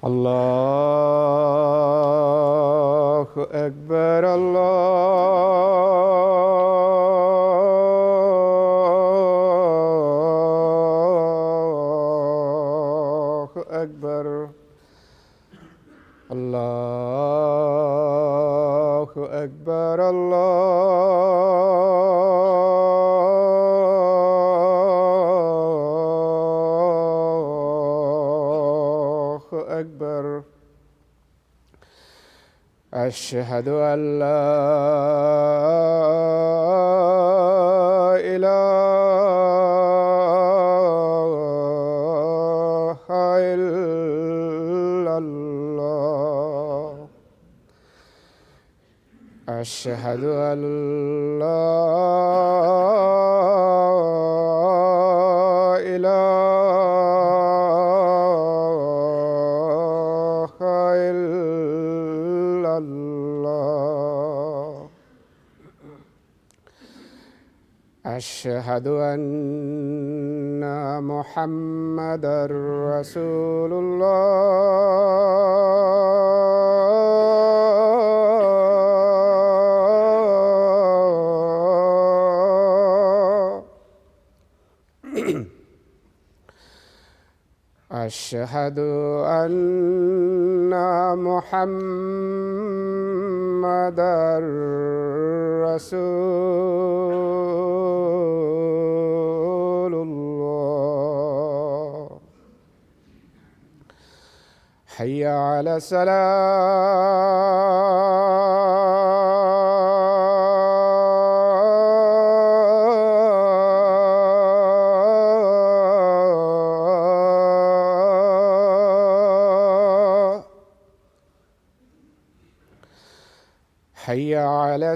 الله أكبر الله أكبر الله أكبر الله أكبر. أشهد أن لا إله إلا الله. أشهد أن لا إله إلا الله. أشهد أن محمدًا رسول الله. أشهد أن محمدًا رسول الله. حي على الصلاة. حي على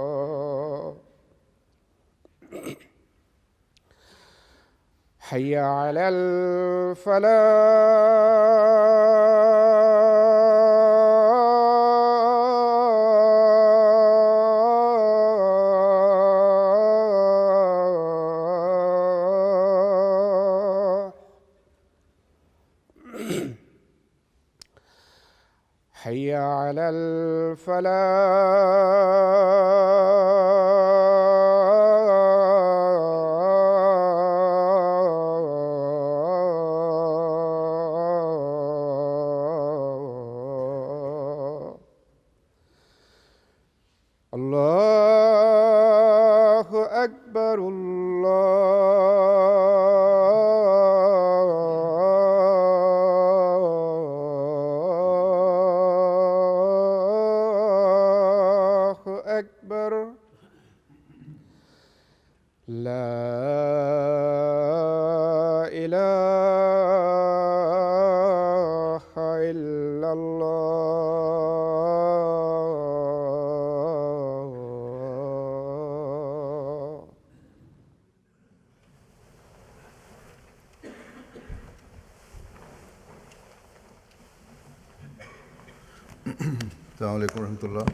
الصلاة. حي على الفلاح. حي على الفلاح. الله أكبر الله أكبر. لا إله إلا الله. السلام عليكم ورحمة الله.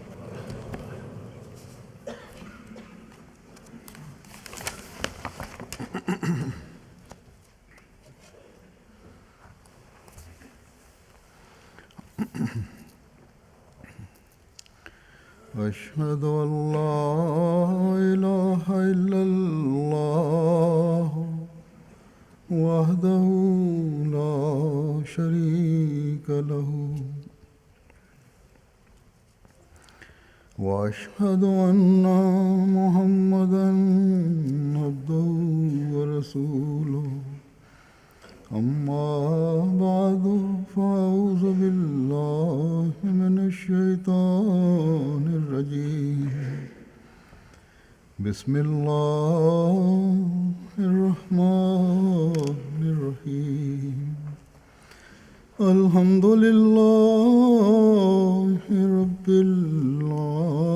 أشهد أن لا إله إلا الله وحده لا شريك له وأشهد أن محمدًا عبده ورسوله. أما بعد فأعوذ بالله من الشيطان الرجيم. بسم الله الرحمن الرحيم. الحمد لله رب العالمين.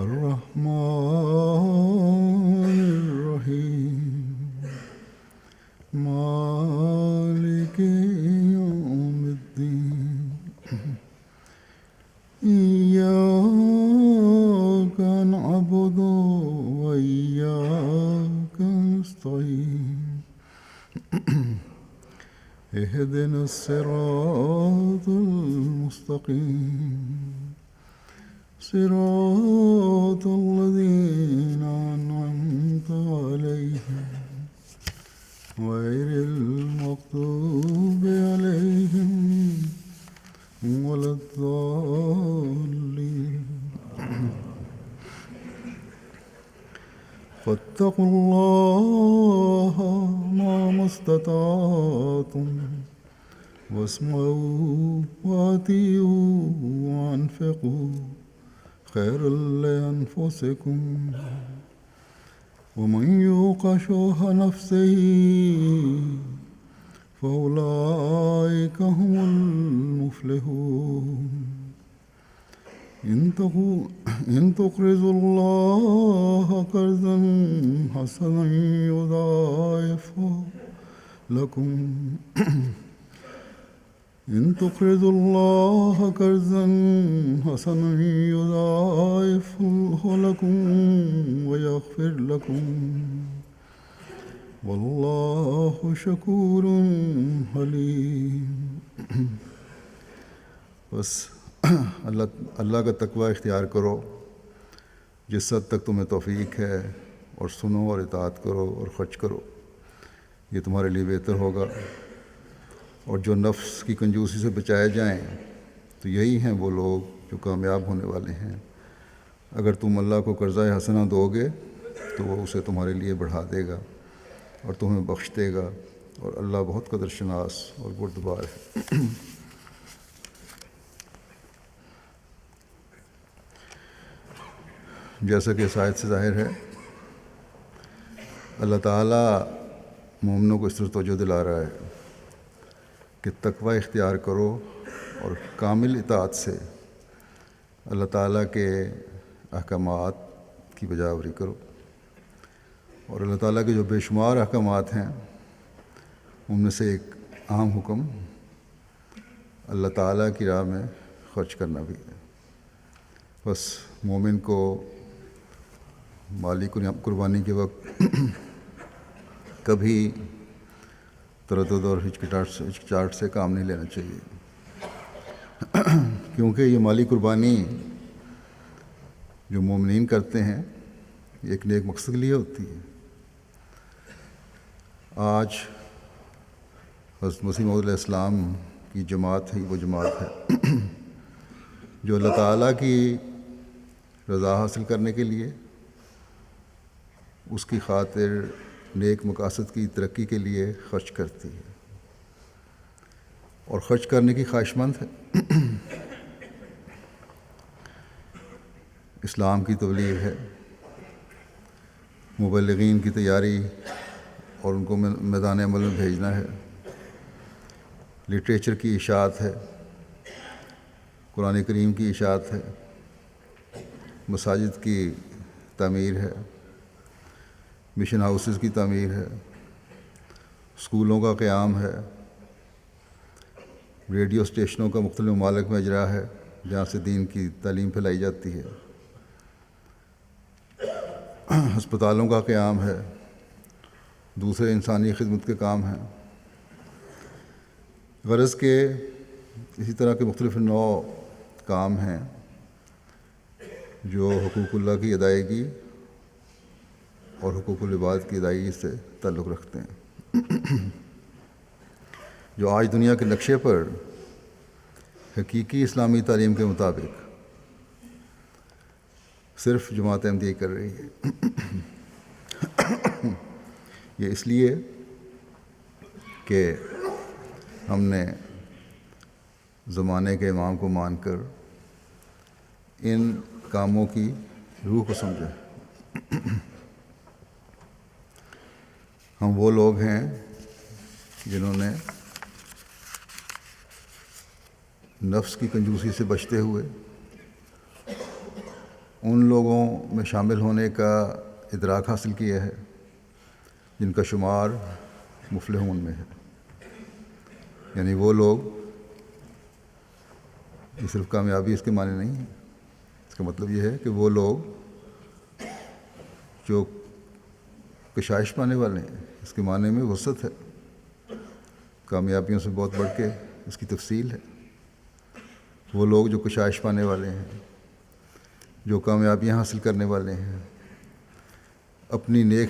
الرحمن الرحيم. مالك اهدنا الصراط المستقيم صراط الذين أنعمت عليهم غير المغضوب عليهم ولا الضالين فاتقوا الله ما استطعتم واسمعوا وأطيعوا وأنفقوا خيرا لأنفسكم ومن يوق شح نفسه فأولئك هم المفلحون إن تقرضوا الله قرضا حسنا يضاعفه لكم إن تقرضوا الله قرضا حسنا يضاعفه لكم ويغفر لكم والله شکور حلیم. بس اللہ کا تقوی اختیار کرو جس حد تک تمہیں توفیق ہے، اور سنو اور اطاعت کرو اور خرچ کرو، یہ تمہارے لیے بہتر ہوگا. اور جو نفس کی کنجوسی سے بچائے جائیں تو یہی ہیں وہ لوگ جو کامیاب ہونے والے ہیں. اگر تم اللہ کو قرضہ حسنہ دو گے تو وہ اسے تمہارے لیے بڑھا دے گا اور تمہیں بخش دے گا، اور اللہ بہت قدر شناس اور بردبار ہے. جیسا کہ اس آیت سے ظاہر ہے، اللہ تعالیٰ مومنوں کو اس طرح توجہ دلا رہا ہے کہ تقوی اختیار کرو اور کامل اطاعت سے اللہ تعالیٰ کے احکامات کی بجاوری کرو. اور اللہ تعالیٰ کے جو بے شمار احکامات ہیں ان میں سے ایک اہم حکم اللہ تعالیٰ کی راہ میں خرچ کرنا بھی ہے. بس مومن کو مالی قربانی کے وقت کبھی تردد اور ہچکچاہٹ سے کام نہیں لینا چاہیے، کیونکہ یہ مالی قربانی جو مومنین کرتے ہیں یہ ایک نیک مقصد کے لیے ہوتی ہے. آج حضرت مسیح موعود علیہ السلام کی جماعت ہے، وہ جماعت ہے جو اللہ تعالیٰ کی رضا حاصل کرنے کے لیے، اس کی خاطر نیک مقاصد کی ترقی کے لیے خرچ کرتی ہے اور خرچ کرنے کی خواہش مند ہے. اسلام کی تبلیغ ہے، مبلغین کی تیاری اور ان کو میدان عمل میں بھیجنا ہے، لٹریچر کی اشاعت ہے، قرآن کریم کی اشاعت ہے، مساجد کی تعمیر ہے، مشن ہاؤسز کی تعمیر ہے، اسکولوں کا قیام ہے، ریڈیو اسٹیشنوں کا مختلف ممالک میں اجرا ہے جہاں سے دین کی تعلیم پھیلائی جاتی ہے، ہسپتالوں کا قیام ہے، دوسرے انسانی خدمت کے کام ہیں. غرض کے اسی طرح کے مختلف نوع کام ہیں جو حقوق اللہ کی ادائیگی اور حقوق العباد کی ادائیگی سے تعلق رکھتے ہیں، جو آج دنیا کے نقشے پر حقیقی اسلامی تعلیم کے مطابق صرف جماعت احمدیہ کر رہی ہے. یہ اس لیے کہ ہم نے زمانے کے امام کو مان کر ان کاموں کی روح کو سمجھا. ہم وہ لوگ ہیں جنہوں نے نفس کی کنجوسی سے بچتے ہوئے ان لوگوں میں شامل ہونے کا ادراک حاصل کیا ہے جن کا شمار مفلحون میں ہے. یعنی وہ لوگ، یہ صرف کامیابی اس کے معنی نہیں ہے، اس کا مطلب یہ ہے کہ وہ لوگ جو کشائش پانے والے ہیں، اس کے معنی میں وسعت ہے. کامیابیوں سے بہت بڑھ کے اس کی تفصیل ہے۔ وہ لوگ جو کشائش پانے والے ہیں، جو کامیابیاں حاصل کرنے والے ہیں، اپنی نیک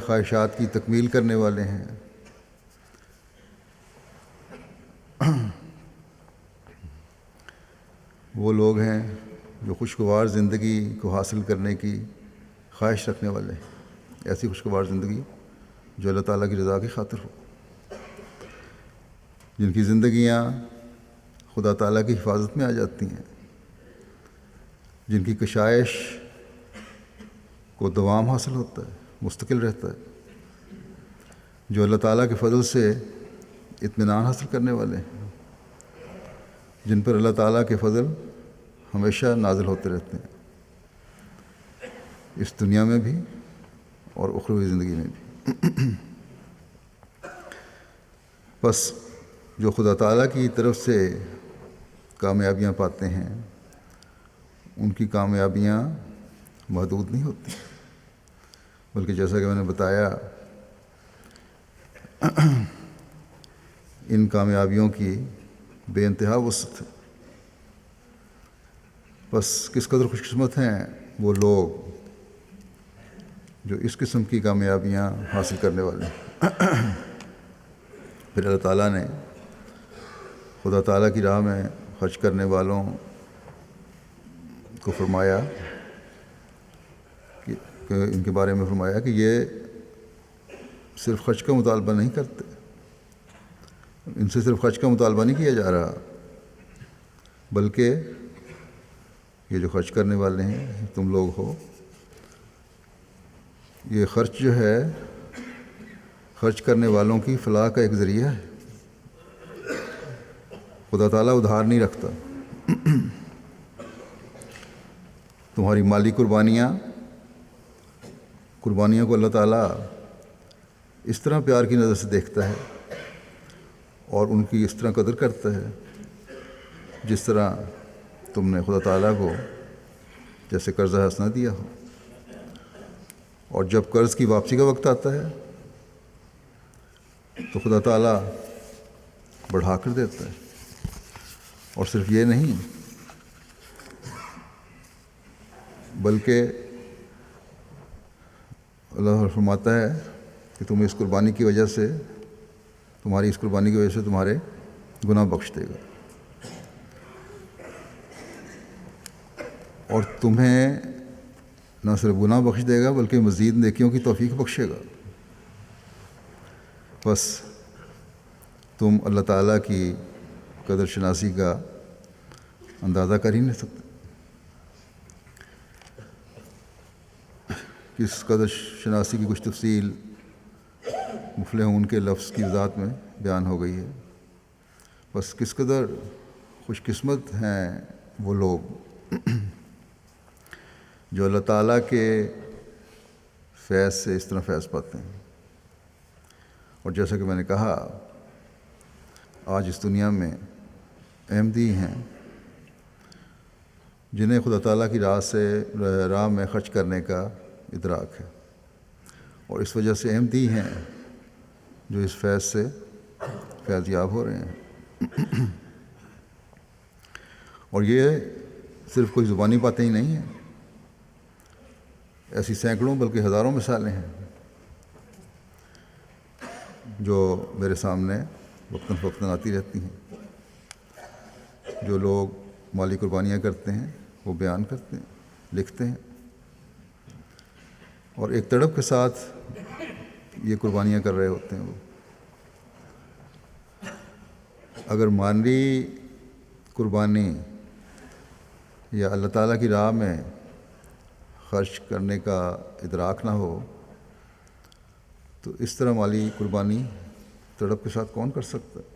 خواہشات کی تکمیل کرنے والے ہیں، وہ لوگ ہیں جو خوشگوار زندگی کو حاصل کرنے کی خواہش رکھنے والے ہیں، ایسی خوشگوار زندگی جو اللہ تعالیٰ کی رضا کی خاطر ہو، جن کی زندگیاں خدا تعالیٰ کی حفاظت میں آ جاتی ہیں، جن کی کشائش کو دوام حاصل ہوتا ہے، مستقل رہتا ہے، جو اللہ تعالیٰ کے فضل سے اطمینان حاصل کرنے والے ہیں، جن پر اللہ تعالیٰ کے فضل ہمیشہ نازل ہوتے رہتے ہیں، اس دنیا میں بھی اور اخروی زندگی میں بھی۔ بس جو خدا تعالیٰ کی طرف سے کامیابیاں پاتے ہیں، ان کی کامیابیاں محدود نہیں ہوتی، بلکہ جیسا کہ میں نے بتایا، ان کامیابیوں کی بے انتہا وسعت ہے۔ بس کس قدر خوش قسمت ہیں وہ لوگ جو اس قسم کی کامیابیاں حاصل کرنے والے ہیں۔ پھر اللہ تعالیٰ نے خدا تعالیٰ کی راہ میں خرچ کرنے والوں کو فرمایا کہ ان کے بارے میں فرمایا کہ یہ صرف خرچ کا مطالبہ نہیں کرتے، ان سے صرف خرچ کا مطالبہ نہیں کیا جا رہا، بلکہ یہ جو خرچ کرنے والے ہیں تم لوگ ہو، یہ خرچ جو ہے خرچ کرنے والوں کی فلاح کا ایک ذریعہ ہے۔ خدا تعالیٰ ادھار نہیں رکھتا۔ تمہاری مالی قربانیاں کو اللہ تعالیٰ اس طرح پیار کی نظر سے دیکھتا ہے اور ان کی اس طرح قدر کرتا ہے جس طرح تم نے خدا تعالیٰ کو جیسے قرضہ حسنہ دیا ہو، اور جب قرض کی واپسی کا وقت آتا ہے تو خدا تعالیٰ بڑھا کر دیتا ہے۔ اور صرف یہ نہیں بلکہ اللہ فرماتا ہے کہ تمہیں اس قربانی کی وجہ سے تمہارے گناہ بخش دے گا، اور تمہیں نہ صرف گناہ بخش دے گا بلکہ مزید نیکیوں کی توفیق بخشے گا۔ بس تم اللہ تعالیٰ کی قدر شناسی کا اندازہ کر ہی نہیں سکتے۔ اس قدر شناسی کی کچھ تفصیل مفلحون کے لفظ کی وضاحت میں بیان ہو گئی ہے۔ بس کس قدر خوش قسمت ہیں وہ لوگ جو اللہ تعالیٰ کے فیض سے اس طرح فیض پاتے ہیں۔ اور جیسا کہ میں نے کہا، آج اس دنیا میں احمدی ہیں جنہیں خدا تعالیٰ کی راہ میں خرچ کرنے کا ادراک ہے، اور اس وجہ سے احمدی ہیں جو اس فیض سے فیض یاب ہو رہے ہیں۔ اور یہ صرف کوئی زبانی باتیں ہی نہیں ہیں، ایسی سینکڑوں بلکہ ہزاروں مثالیں ہیں جو میرے سامنے وقتاً فوقتاً آتی رہتی ہیں۔ جو لوگ مالی قربانیاں کرتے ہیں وہ بیان کرتے ہیں، لکھتے ہیں، اور ایک تڑپ کے ساتھ یہ قربانیاں کر رہے ہوتے ہیں۔ وہ اگر مالی قربانی یا اللہ تعالیٰ کی راہ میں خرچ کرنے کا ادراک نہ ہو تو اس طرح مالی قربانی تڑپ کے ساتھ کون کر سکتا ہے؟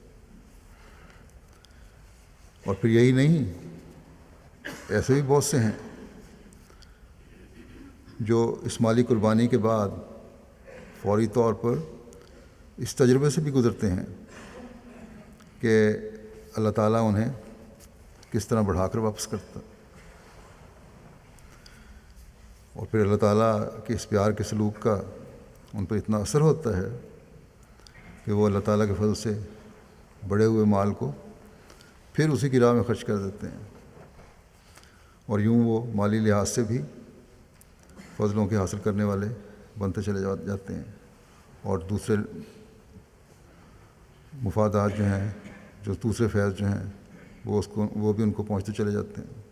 اور پھر یہی نہیں، ایسے بھی بہت سے ہیں جو اس مالی قربانی کے بعد فوری طور پر اس تجربے سے بھی گزرتے ہیں کہ اللہ تعالیٰ انہیں کس طرح بڑھا کر واپس کرتا، اور پھر اللہ تعالیٰ کے اس پیار کے سلوک کا ان پر اتنا اثر ہوتا ہے کہ وہ اللہ تعالیٰ کے فضل سے بڑے ہوئے مال کو پھر اسی کی راہ میں خرچ کر دیتے ہیں، اور یوں وہ مالی لحاظ سے بھی فضلوں کے حاصل کرنے والے بنتے چلے جاتے ہیں، اور دوسرے مفادات جو ہیں، جو دوسرے فیض جو ہیں، وہ بھی ان کو پہنچتے چلے جاتے ہیں۔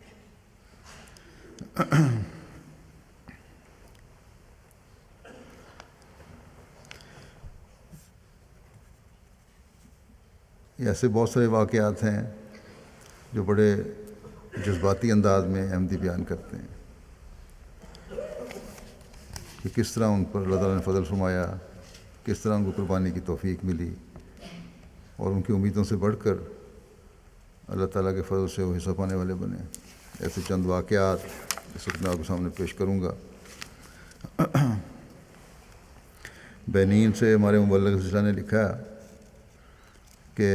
ایسے بہت سارے واقعات ہیں جو بڑے جذباتی انداز میں احمدی بیان کرتے ہیں کہ کس طرح ان پر اللہ تعالیٰ نے فضل فرمایا، کس طرح ان کو قربانی کی توفیق ملی، اور ان کی امیدوں سے بڑھ کر اللہ تعالیٰ کے فضل سے وہ حصہ پانے والے بنے۔ ایسے چند واقعات اس وقت میں آپ کے سامنے پیش کروں گا۔ بینین سے ہمارے مبلغ سلسلہ نے لکھا کہ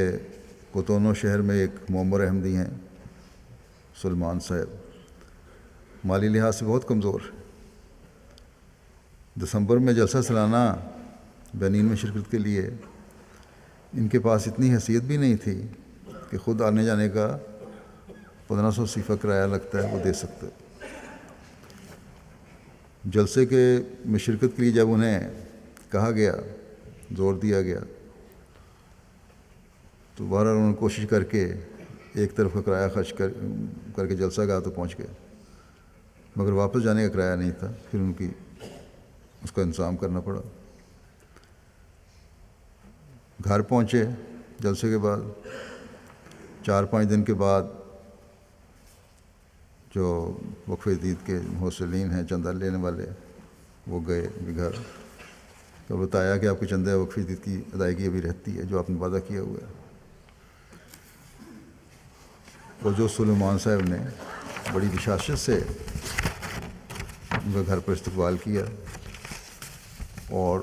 کوتونو شہر میں ایک معمر احمدی ہیں، سلمان صاحب، مالی لحاظ سے بہت کمزور۔ دسمبر میں جلسہ سالانہ بینین میں شرکت کے لیے ان کے پاس اتنی حیثیت بھی نہیں تھی کہ خود آنے جانے کا 1500 صیفہ کرایہ لگتا ہے وہ دے سکتے۔ جلسے کے میں شرکت کے لیے جب انہیں کہا گیا، زور دیا گیا، تو بہرحال انہوں نے کوشش کر کے ایک طرف کا کرایہ خرچ کر کے جلسہ گاہ تو پہنچ گئے، مگر واپس جانے کا کرایہ نہیں تھا، پھر ان کی اس کا انتظام کرنا پڑا۔ گھر پہنچے جلسے کے بعد 4-5 دن کے بعد جو وقف جدید کے محسلین ہیں، چندہ لینے والے، وہ گئے گھر، تو بتایا کہ آپ کے چندہ وقف جدید کی ادائیگی ابھی رہتی ہے جو آپ نے وعدہ کیا ہوا ہے۔ اور جو سلیمان صاحب نے بڑی بشاشت سے ان کا گھر پر استقبال کیا اور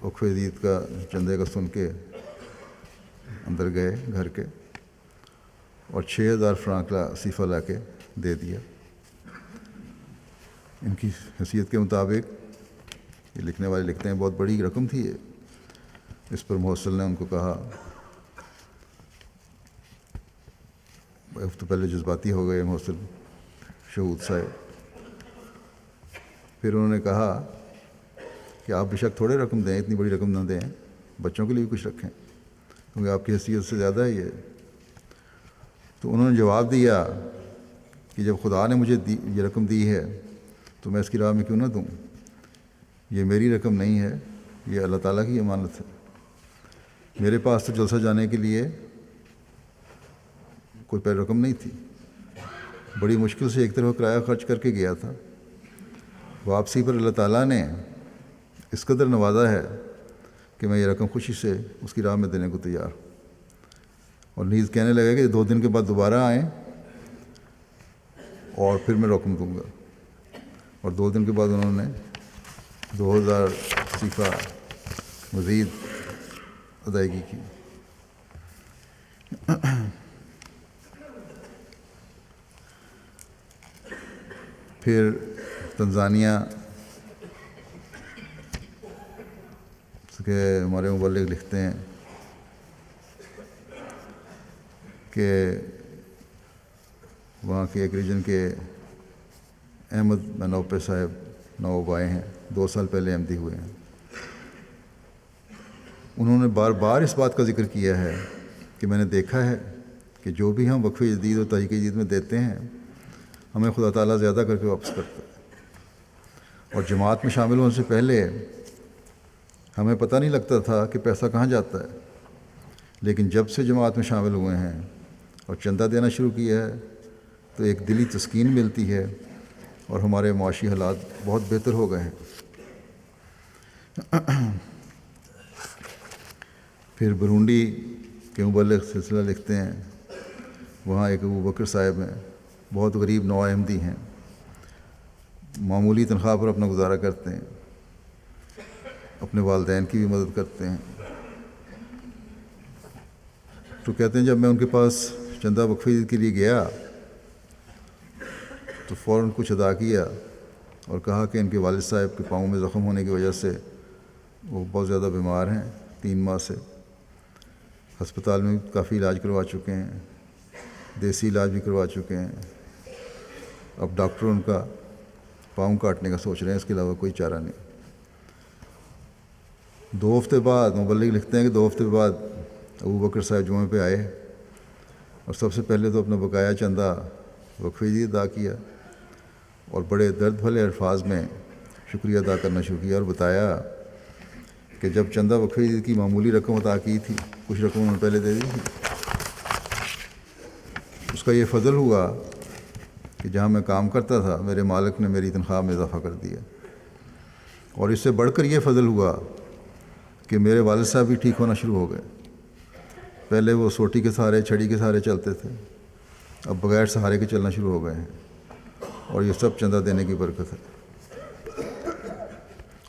وقف جدید کا چندے کا سن کے اندر گئے گھر کے، اور 6000 فرانک کا صیفہ لا کے دے دیا۔ ان کی حیثیت کے مطابق، یہ لکھنے والے لکھتے ہیں، بہت بڑی رقم تھی یہ۔ اس پر محسل نے ان کو کہا، تو پہلے جذباتی ہو گئے محسل شہود صاحب، پھر انہوں نے کہا کہ آپ بے شک تھوڑے رقم دیں، اتنی بڑی رقم نہ دیں، بچوں کے لیے بھی کچھ رکھیں، کیونکہ آپ کی حیثیت سے زیادہ ہے یہ۔ تو انہوں نے جواب دیا کہ جب خدا نے مجھے یہ رقم دی ہے تو میں اس کی راہ میں کیوں نہ دوں؟ یہ میری رقم نہیں ہے، یہ اللہ تعالیٰ کی امانت ہے۔ میرے پاس تو جلسہ جانے کے لیے کوئی پہلے رقم نہیں تھی، بڑی مشکل سے ایک طرف کرایہ خرچ کر کے گیا تھا۔ واپسی پر اللہ تعالیٰ نے اس قدر نوازا ہے کہ میں یہ رقم خوشی سے اس کی راہ میں دینے کو تیار ہوں۔ اور نیز کہنے لگا کہ 2 دن کے بعد دوبارہ آئیں اور پھر میں رقم دوں گا، اور 2 دن کے بعد انہوں نے 2000 صیفہ مزید ادائیگی کی۔ پھر تنزانیہ کے ہمارے مبلغ لکھتے ہیں کہ وہاں کے ایک ریجن کے احمد منوپے صاحب نواب آئے ہیں، 2 سال پہلے احمدی ہوئے ہیں۔ انہوں نے بار بار اس بات کا ذکر کیا ہے کہ میں نے دیکھا ہے کہ جو بھی ہم وقف جدید اور تحریک جدید میں دیتے ہیں ہمیں خدا تعالیٰ زیادہ کر کے واپس کرتا ہے، اور جماعت میں شامل ہونے سے پہلے ہمیں پتہ نہیں لگتا تھا کہ پیسہ کہاں جاتا ہے، لیکن جب سے جماعت میں شامل ہوئے ہیں اور چندہ دینا شروع کیا ہے تو ایک دلی تسکین ملتی ہے اور ہمارے معاشی حالات بہت بہتر ہو گئے ہیں۔ پھر برونڈی کے مبلغ سلسلہ لکھتے ہیں، وہاں ایک ابو بکر صاحب ہیں، بہت غریب نو احمدی ہیں، معمولی تنخواہ پر اپنا گزارا کرتے ہیں، اپنے والدین کی بھی مدد کرتے ہیں۔ تو کہتے ہیں جب میں ان کے پاس چندہ وقفے کے لیے گیا تو فوراً کچھ ادا کیا اور کہا کہ ان کے والد صاحب کے پاؤں میں زخم ہونے کی وجہ سے وہ بہت زیادہ بیمار ہیں، 3 ماہ سے ہسپتال میں کافی علاج کروا چکے ہیں، دیسی علاج بھی کروا چکے ہیں. اب ڈاکٹر ان کا پاؤں کاٹنے کا سوچ رہے ہیں، اس کے علاوہ کوئی چارہ نہیں. 2 ہفتے بعد مبلغ لکھتے ہیں کہ 2 ہفتے بعد ابو بکر صاحب جمعے پہ آئے اور سب سے پہلے تو اپنا بقایا چندہ وقفی ادا کیا اور بڑے درد بھرے الفاظ میں شکریہ ادا کرنا شروع کیا اور بتایا کہ جب چندہ وقفی کی معمولی رقم عطا کی تھی، کچھ رقم انہوں نے پہلے دے دی تھی، اس کا یہ فضل ہوا کہ جہاں میں کام کرتا تھا میرے مالک نے میری تنخواہ میں اضافہ کر دیا، اور اس سے بڑھ کر یہ فضل ہوا کہ میرے والد صاحب بھی ٹھیک ہونا شروع ہو گئے. پہلے وہ سوٹی کے سہارے، چھڑی کے سہارے چلتے تھے، اب بغیر سہارے کے چلنا شروع ہو گئے ہیں، اور یہ سب چندہ دینے کی برکت ہے.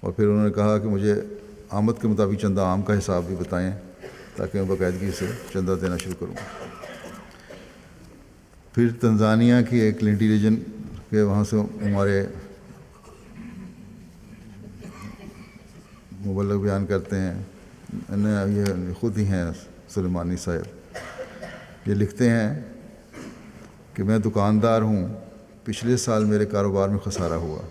اور پھر انہوں نے کہا کہ مجھے آمد کے مطابق چندہ عام کا حساب بھی بتائیں تاکہ میں باقاعدگی سے چندہ دینا شروع کروں. پھر تنزانیہ کی ایک لنٹی ریجن کے وہاں سے ہمارے مبلغ بیان کرتے ہیں، یہ خود ہی ہیں سلیمانی صاحب. یہ لکھتے ہیں کہ میں دکاندار ہوں، پچھلے سال میرے کاروبار میں خسارہ ہوا،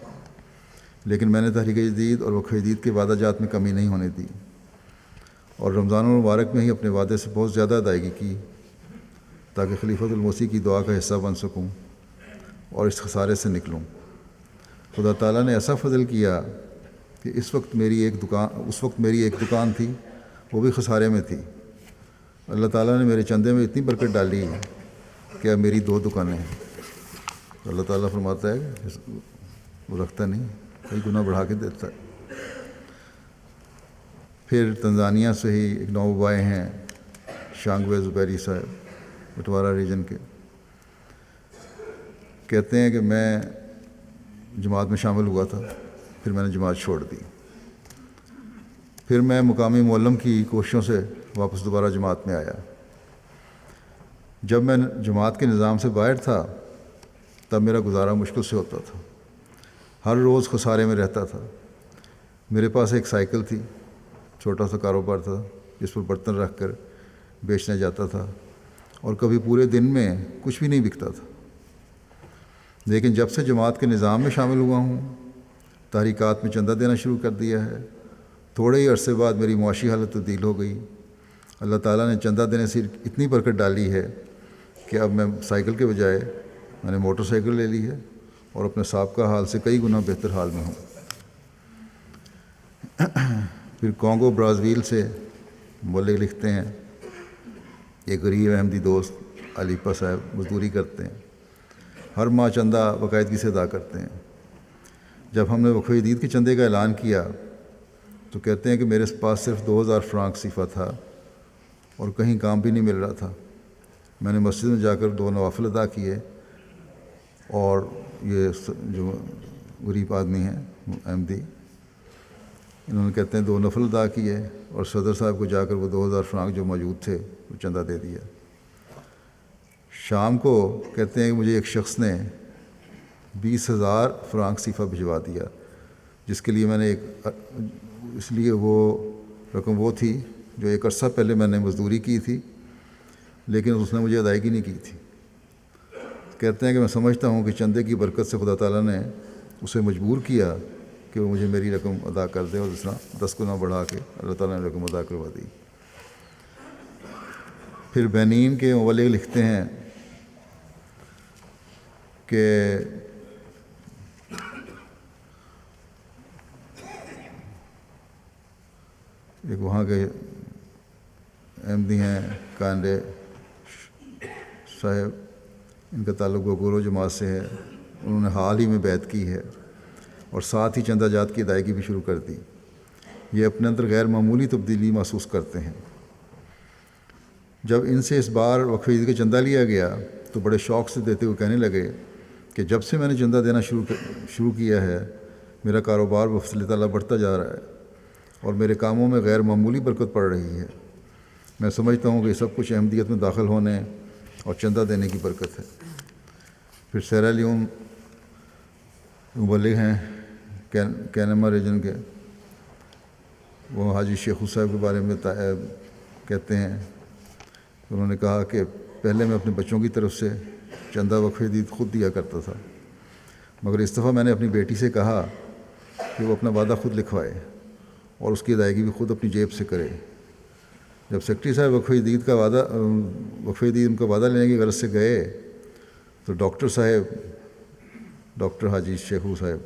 لیکن میں نے تحریک جدید اور وقف جدید کے وعدہ جات میں کمی نہیں ہونے دی، اور رمضان المبارک میں ہی اپنے وعدے سے بہت زیادہ ادائیگی کی تاکہ خلیفۃ المسیح کی دعا کا حصہ بن سکوں اور اس خسارے سے نکلوں. خدا تعالیٰ نے ایسا فضل کیا کہ اس وقت میری ایک دکان تھی، وہ بھی خسارے میں تھی. اللہ تعالیٰ نے میرے چندے میں اتنی برکت ڈالی کہ اب میری 2 دکانیں ہیں. اللہ تعالیٰ فرماتا ہے کہ وہ رکھتا نہیں، کئی گنا بڑھا کے دیتا ہے. پھر تنزانیہ سے ہی ایک نواب آئے ہیں شانگوے زبیری صاحب، بٹوارہ ریجن کے. کہتے ہیں کہ میں جماعت میں شامل ہوا تھا، پھر میں نے جماعت چھوڑ دی. پھر میں مقامی معلم کی کوششوں سے واپس دوبارہ جماعت میں آیا. جب میں جماعت کے نظام سے باہر تھا تب میرا گزارا مشکل سے ہوتا تھا، ہر روز خسارے میں رہتا تھا. میرے پاس ایک سائیکل تھی، چھوٹا سا کاروبار تھا جس پر برتن رکھ کر بیچنے جاتا تھا، اور کبھی پورے دن میں کچھ بھی نہیں بکتا تھا. لیکن جب سے جماعت کے نظام میں شامل ہوا ہوں، تحریکات میں چندہ دینا شروع کر دیا ہے، تھوڑے ہی عرصے بعد میری معاشی حالت تبدیل ہو گئی. اللہ تعالیٰ نے چندہ دینے سے اتنی برکت ڈالی ہے کہ اب میں سائیکل کے بجائے میں نے موٹر سائیکل لے لی ہے اور اپنے سابقہ حال سے کئی گنا بہتر حال میں ہوں. پھر کانگو برازیل سے مبلغ لکھتے ہیں، ایک غریب احمدی دوست علیپا صاحب مزدوری کرتے ہیں، ہر ماہ چندہ باقاعدگی سے ادا کرتے ہیں. جب ہم نے وقف جدید کے چندے کا اعلان کیا تو کہتے ہیں کہ میرے پاس صرف 2000 فرانک صفا تھا اور کہیں کام بھی نہیں مل رہا تھا. میں نے مسجد میں جا کر 2 نوافل ادا کیے، اور یہ جو غریب آدمی ہیں احمدی، انہوں نے کہتے ہیں 2 نفل ادا کیے اور صدر صاحب کو جا کر وہ 2000 فرانک جو موجود تھے وہ چندہ دے دیا. شام کو کہتے ہیں کہ مجھے ایک شخص نے 20,000 فرانک صفا بھجوا دیا، جس کے لیے میں نے اس لیے وہ رقم وہ تھی جو ایک عرصہ پہلے میں نے مزدوری کی تھی لیکن اس نے مجھے ادائیگی نہیں کی تھی. کہتے ہیں کہ میں سمجھتا ہوں کہ چندے کی برکت سے خدا تعالیٰ نے اسے مجبور کیا کہ وہ مجھے میری رقم ادا کر دے، اور اس طرح 10 گنا بڑھا کے اللہ تعالیٰ نے رقم ادا کروا دی. پھر بینین کے مبلغ لکھتے ہیں کہ ایک وہاں کے احمدی ہیں کانڈے صاحب، ان کا تعلق گوگورو جماعت سے ہے. انہوں نے حال ہی میں بیعت کی ہے اور ساتھ ہی چندہ جات کی ادائیگی بھی شروع کر دی. یہ اپنے اندر غیر معمولی تبدیلی محسوس کرتے ہیں. جب ان سے اس بار وقف جدید کا چندہ لیا گیا تو بڑے شوق سے دیتے ہوئے کہنے لگے کہ جب سے میں نے چندہ دینا شروع کیا ہے میرا کاروبار بفضل تعالیٰ بڑھتا جا رہا ہے اور میرے کاموں میں غیر معمولی برکت پڑ رہی ہے. میں سمجھتا ہوں کہ یہ سب کچھ احمدیت میں داخل ہونے اور چندہ دینے کی برکت ہے. پھر سیرا لیون مبلغ ہیں کینما ریجن کے، وہ حاجی شیخو صاحب کے بارے میں کہتے ہیں انہوں نے کہا کہ پہلے میں اپنے بچوں کی طرف سے چندہ وقف دید خود دیا کرتا تھا، مگر اس دفعہ میں نے اپنی بیٹی سے کہا کہ وہ اپنا وعدہ خود لکھوائے اور اس کی ادائیگی بھی خود اپنی جیب سے کرے۔ جب سیکرٹری صاحب وقف دید ان کا وعدہ لینے کی غرض سے گئے تو ڈاکٹر حاجی شیخو صاحب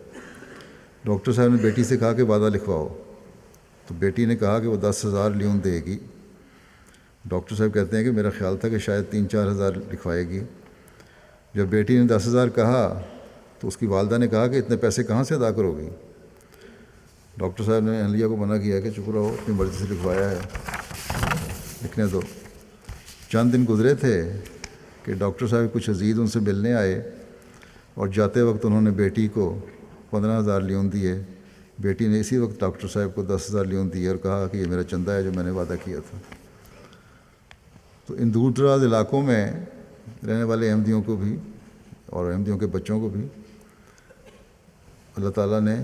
نے بیٹی سے کہا کہ وعدہ لکھواؤ، تو بیٹی نے کہا کہ وہ 10,000 لیون دے گی۔ ڈاکٹر صاحب کہتے ہیں کہ میرا خیال تھا کہ شاید 3-4 ہزار لکھوائے گی۔ جب بیٹی نے 10,000 کہا تو اس کی والدہ نے کہا کہ اتنے پیسے کہاں سے ادا کرو گی؟ ڈاکٹر صاحب نے اہلیہ کو منع کیا کہ چپ رہو، اپنی مرضی سے لکھوایا ہے، لکھنے دو۔ چند دن گزرے تھے کہ ڈاکٹر صاحب کچھ عزیز ان سے ملنے آئے اور جاتے وقت انہوں نے بیٹی کو 15,000 لیون دیے۔ بیٹی نے اسی وقت ڈاکٹر صاحب کو 10,000 لیون دیے اور کہا کہ یہ میرا چندہ ہے جو میں نے وعدہ کیا تھا۔ تو ان دور دراز علاقوں میں رہنے والے احمدیوں کو بھی اور احمدیوں کے بچوں کو بھی اللہ تعالیٰ نے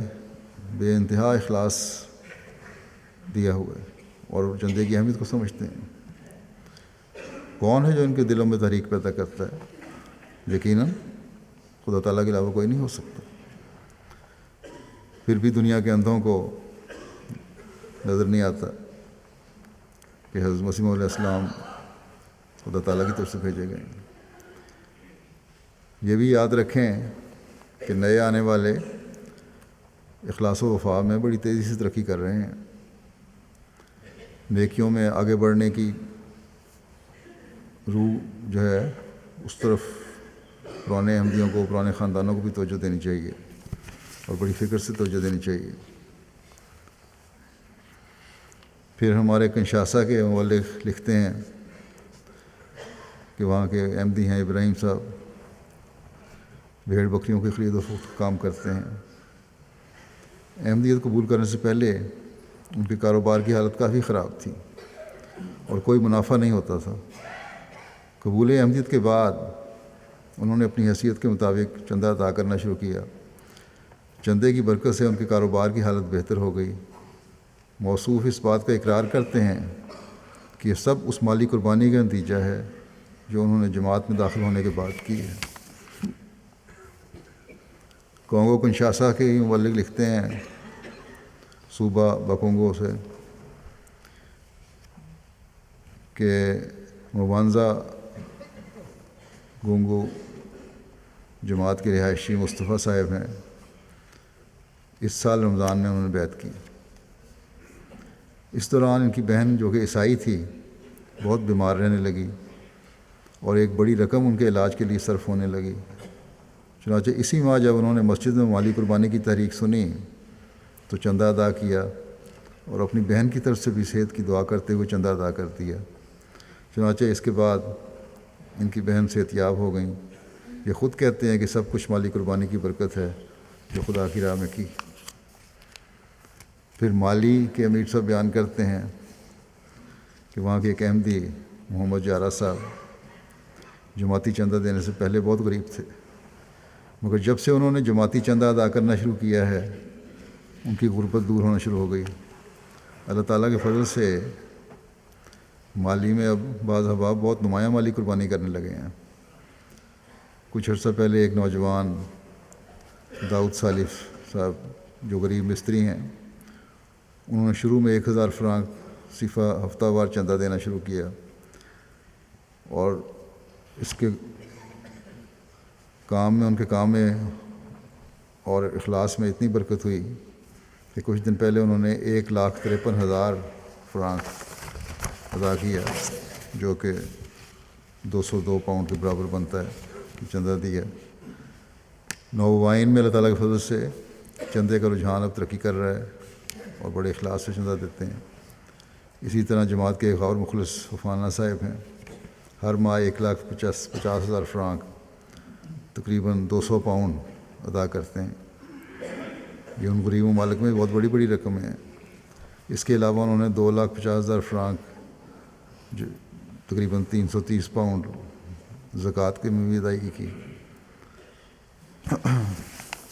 بے انتہا اخلاص دیا ہوا ہے اور چندے کی اہمیت کو سمجھتے ہیں۔ کون ہے جو ان کے دلوں میں تحریک پیدا کرتا ہے؟ یقیناً خدا تعالیٰ کے علاوہ کوئی نہیں ہو سکتا۔ پھر بھی دنیا کے اندھوں کو نظر نہیں آتا کہ حضرت مسیح علیہ السلام خدا تعالیٰ کی طرف سے بھیجے گئے ہیں۔ یہ بھی یاد رکھیں کہ نئے آنے والے اخلاص و وفا میں بڑی تیزی سے ترقی کر رہے ہیں، نیکیوں میں آگے بڑھنے کی روح جو ہے اس طرف پرانے احمدیوں کو، پرانے خاندانوں کو بھی توجہ دینی چاہیے اور بڑی فکر سے توجہ دینی چاہیے۔ پھر ہمارے کنشاسا کے مؤلف لکھتے ہیں کہ وہاں کے احمدی ہیں ابراہیم صاحب، بھیڑ بکریوں کی خرید و فروخت کام کرتے ہیں۔ احمدیت قبول کرنے سے پہلے ان کے کاروبار کی حالت کافی خراب تھی اور کوئی منافع نہیں ہوتا تھا۔ قبول احمدیت کے بعد انہوں نے اپنی حیثیت کے مطابق چندہ ادا کرنا شروع کیا۔ چندے کی برکت سے ان کے کاروبار کی حالت بہتر ہو گئی۔ موصوف اس بات کا اقرار کرتے ہیں کہ یہ سب اس مالی قربانی کا نتیجہ ہے جو انہوں نے جماعت میں داخل ہونے کے بعد کی ہے۔ کانگو کنشاسا کے مؤلف لکھتے ہیں صوبہ بکونگو سے کہ موانزا گونگو جماعت کے رہائشی مصطفیٰ صاحب ہیں، اس سال رمضان میں انہوں نے بیعت کی۔ اس دوران ان کی بہن جو کہ عیسائی تھی بہت بیمار رہنے لگی اور ایک بڑی رقم ان کے علاج کے لیے صرف ہونے لگی۔ چنانچہ اسی ماہ جب انہوں نے مسجد میں مالی قربانی کی تحریک سنی تو چندہ ادا کیا اور اپنی بہن کی طرف سے بھی صحت کی دعا کرتے ہوئے چندہ ادا کر دیا۔ چنانچہ اس کے بعد ان کی بہن صحت یاب ہو گئیں۔ یہ خود کہتے ہیں کہ سب کچھ مالی قربانی کی برکت ہے جو خدا کی راہ میں کی۔ پھر مالی کے امیر صاحب بیان کرتے ہیں کہ وہاں کے ایک احمدی محمد جارہ صاحب جماعتی چندہ دینے سے پہلے بہت غریب تھے، مگر جب سے انہوں نے جماعتی چندہ ادا کرنا شروع کیا ہے ان کی غربت دور ہونا شروع ہو گئی۔ اللہ تعالیٰ کے فضل سے مالی میں اب بعض احباب بہت نمایاں مالی قربانی کرنے لگے ہیں۔ کچھ عرصہ پہلے ایک نوجوان داؤد صالف صاحب جو غریب مستری ہیں، انہوں نے شروع میں 1,000 فرانک صفا ہفتہ وار چندہ دینا شروع کیا اور اس کے کام میں، ان کے کام میں اور اخلاص میں اتنی برکت ہوئی کہ کچھ دن پہلے انہوں نے 1,53,000 فرانک ادا کیا جو کہ 202 پاؤنڈ کے برابر بنتا ہے، چندہ دیا۔ نووائن میں اللہ تعالیٰ کے فضل سے چندے کا رجحان اب ترقی کر رہا ہے اور بڑے اخلاص سے چندہ دیتے ہیں۔ اسی طرح جماعت کے ایک اور مخلص وفانہ صاحب ہیں، ہر ماہ 1,50,000 فرانک تقریباً 200 پاؤنڈ ادا کرتے ہیں۔ یہ ان غریب ممالک میں بہت بڑی بڑی رقمیں ہیں۔ اس کے علاوہ انہوں نے 2,50,000 فرانک جو تقریباً 330 پاؤنڈ زکوٰۃ کے میں بھی ادائیگی کی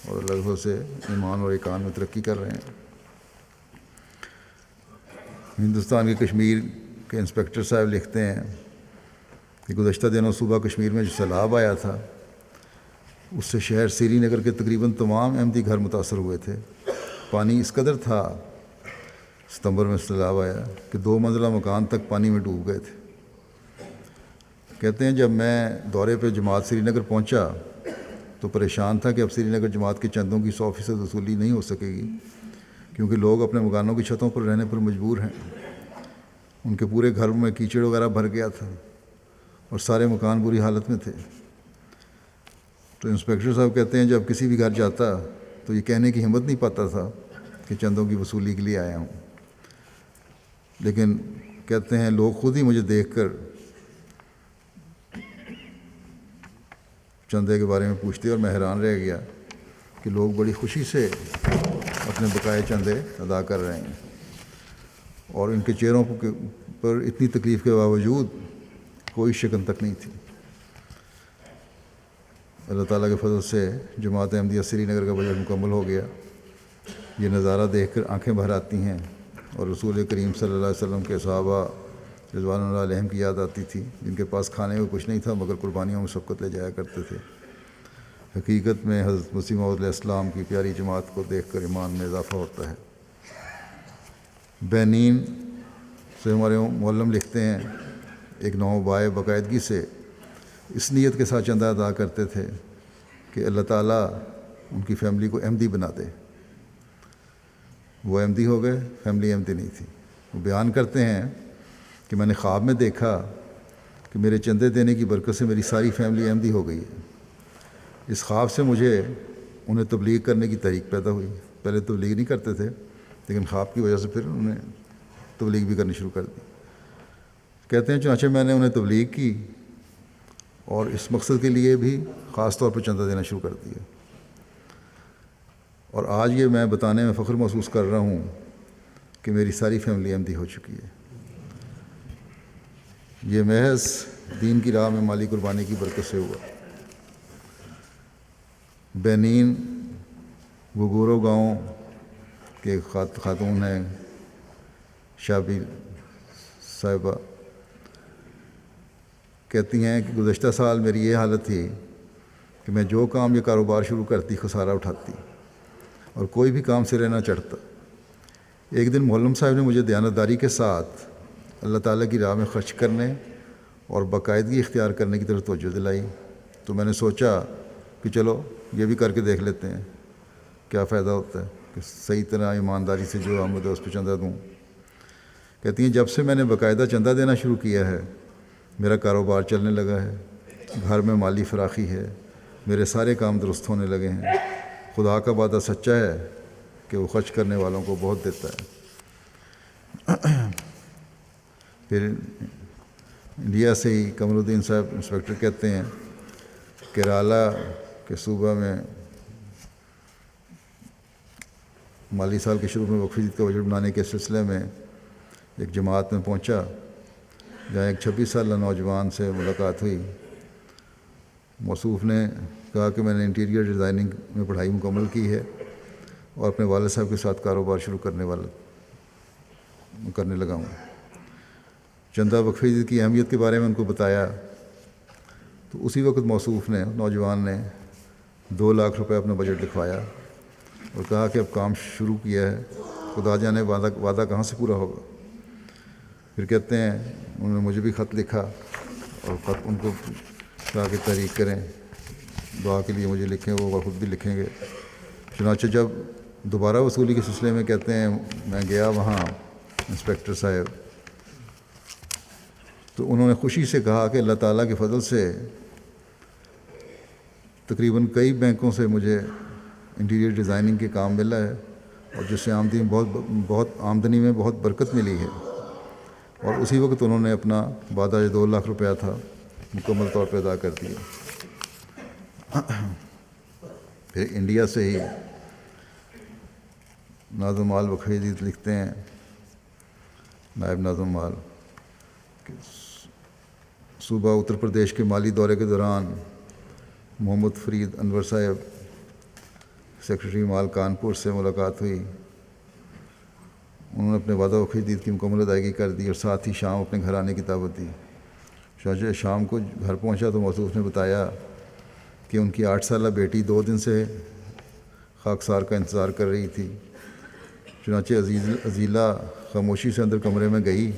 اور لگ بھگ سے ایمان اور ایقان میں ترقی کر رہے ہیں۔ ہندوستان کے کشمیر کے انسپکٹر صاحب لکھتے ہیں کہ گزشتہ دنوں صوبہ کشمیر میں جو سیلاب آیا تھا اس سے شہر سری نگر کے تقریباً تمام احمدی گھر متاثر ہوئے تھے۔ پانی اس قدر تھا، ستمبر میں سیلاب آیا کہ 2 منزلہ مکان تک پانی میں ڈوب گئے تھے۔ کہتے ہیں جب میں دورے پہ جماعت سری نگر پہنچا تو پریشان تھا کہ اب سری نگر جماعت کے چندوں کی 100% وصولی نہیں ہو سکے گی، کیونکہ لوگ اپنے مکانوں کی چھتوں پر رہنے پر مجبور ہیں۔ ان کے پورے گھر میں کیچڑ وغیرہ بھر گیا تھا اور سارے مکان بری حالت میں تھے۔ تو انسپیکٹر صاحب کہتے ہیں جب کسی بھی گھر جاتا تو یہ کہنے کی ہمت نہیں پاتا تھا کہ چندوں کی وصولی کے لیے آیا ہوں، لیکن کہتے ہیں لوگ خود ہی مجھے دیکھ کر چندے کے بارے میں پوچھتے اور میں حیران رہ گیا کہ لوگ بڑی خوشی سے اپنے بقائے چندے ادا کر رہے ہیں، اور ان کے چہروں پر اتنی تکلیف کے باوجود کوئی شکن تک نہیں تھی۔ اللہ تعالیٰ کے فضل سے جماعت احمدیہ سری نگر کا بجٹ مکمل ہو گیا۔ یہ نظارہ دیکھ کر آنکھیں بھر آتی ہیں اور رسول کریم صلی اللہ علیہ وسلم کے صحابہ رضوان اللہ علیہم کی یاد آتی تھی، جن کے پاس کھانے کو کچھ نہیں تھا مگر قربانیوں میں سبقت لے جایا کرتے تھے۔ حقیقت میں حضرت مسیح موعود علیہ السلام کی پیاری جماعت کو دیکھ کر ایمان میں اضافہ ہوتا ہے۔ بینین سے ہمارے معلم لکھتے ہیں ایک نوبائے باقاعدگی سے اس نیت کے ساتھ چندہ ادا کرتے تھے کہ اللہ تعالیٰ ان کی فیملی کو احمدی بنا دے۔ وہ احمدی ہو گئے، فیملی احمدی نہیں تھی۔ وہ بیان کرتے ہیں کہ میں نے خواب میں دیکھا کہ میرے چندے دینے کی برکت سے میری ساری فیملی احمدی ہو گئی ہے۔ اس خواب سے مجھے انہیں تبلیغ کرنے کی تحریک پیدا ہوئی۔ پہلے تبلیغ نہیں کرتے تھے، لیکن خواب کی وجہ سے پھر انہیں تبلیغ بھی کرنی شروع کر دی۔ کہتے ہیں چنانچہ میں نے انہیں تبلیغ کی اور اس مقصد کے لیے بھی خاص طور پر چندہ دینا شروع کر دیا، اور آج یہ میں بتانے میں فخر محسوس کر رہا ہوں کہ میری ساری فیملی احمدی ہو چکی ہے۔ یہ محض دین کی راہ میں مالی قربانی کی برکت سے ہوا۔ بینین وگورو گاؤں کے خاتون ہیں شابی صاحبہ، کہتی ہیں کہ گزشتہ سال میری یہ حالت تھی کہ میں جو کام یا کاروبار شروع کرتی خسارہ اٹھاتی اور کوئی بھی کام سرے نہ چڑھتا۔ ایک دن معلم صاحب نے مجھے دیانتداری کے ساتھ اللہ تعالیٰ کی راہ میں خرچ کرنے اور باقاعدگی اختیار کرنے کی طرف توجہ دلائی، تو میں نے سوچا کہ چلو یہ بھی کر کے دیکھ لیتے ہیں کیا فائدہ ہوتا ہے کہ صحیح طرح ایمانداری سے جو آمد ہے اس پہ چندہ دوں۔ کہتی ہیں جب سے میں نے باقاعدہ چندہ دینا شروع کیا ہے میرا کاروبار چلنے لگا ہے، گھر میں مالی فراخی ہے، میرے سارے کام درست ہونے لگے ہیں۔ خدا کا وعدہ سچا ہے کہ وہ خرچ کرنے والوں کو بہت دیتا ہے۔ پھر انڈیا سے ہی قمر الدین صاحب انسپیکٹر کہتے ہیں کیرالہ کے صوبہ میں مالی سال کے شروع میں وقف عید کا بجٹ بنانے کے سلسلے میں ایک جماعت میں پہنچا جہاں ایک 26 سالہ نوجوان سے ملاقات ہوئی۔ موصوف نے کہا کہ میں نے انٹیریئر ڈیزائننگ میں پڑھائی مکمل کی ہے اور اپنے والد صاحب کے ساتھ کاروبار شروع کرنے لگا ہوں۔ چندہ وقف عید کی اہمیت کے بارے میں ان کو بتایا تو اسی وقت موصوف نے نوجوان نے 2 لاکھ روپے اپنا بجٹ لکھوایا اور کہا کہ اب کام شروع کیا ہے، خدا جانے وعدہ کہاں سے پورا ہوگا۔ پھر کہتے ہیں انہوں نے مجھے بھی خط لکھا اور خط ان کو کہا کہ تحریک کریں، دعا کے لیے مجھے لکھیں، وہ خود بھی لکھیں گے۔ چنانچہ جب دوبارہ وصولی کے سلسلے میں کہتے ہیں میں گیا وہاں انسپیکٹر صاحب، تو انہوں نے خوشی سے کہا کہ اللہ تعالیٰ کے فضل سے تقریباً کئی بینکوں سے مجھے انٹیریئر ڈیزائننگ کے کام ملا ہے اور جس سے آمدنی میں بہت برکت ملی ہے۔ اور اسی وقت انہوں نے اپنا وعدہ جو 2 لاکھ روپیہ تھا مکمل طور پہ ادا کر دیا۔ پھر انڈیا سے ہی ناظم مال وقف عید لکھتے ہیں نائب ناظم مال کہ صوبہ اتر پردیش کے مالی دورے کے دوران محمد فرید انور صاحب سیکرٹری مال کانپور سے ملاقات ہوئی۔ انہوں نے اپنے وعدہ وقف عید کی مکمل ادائیگی کر دی اور ساتھ ہی شام اپنے گھر آنے کی دعوت دی۔ چنانچہ شام کو گھر پہنچا تو موصوف نے بتایا کہ ان کی 8 سالہ بیٹی 2 دن سے خاکسار کا انتظار کر رہی تھی۔ چنانچہ عزیلہ خاموشی سے اندر کمرے میں گئی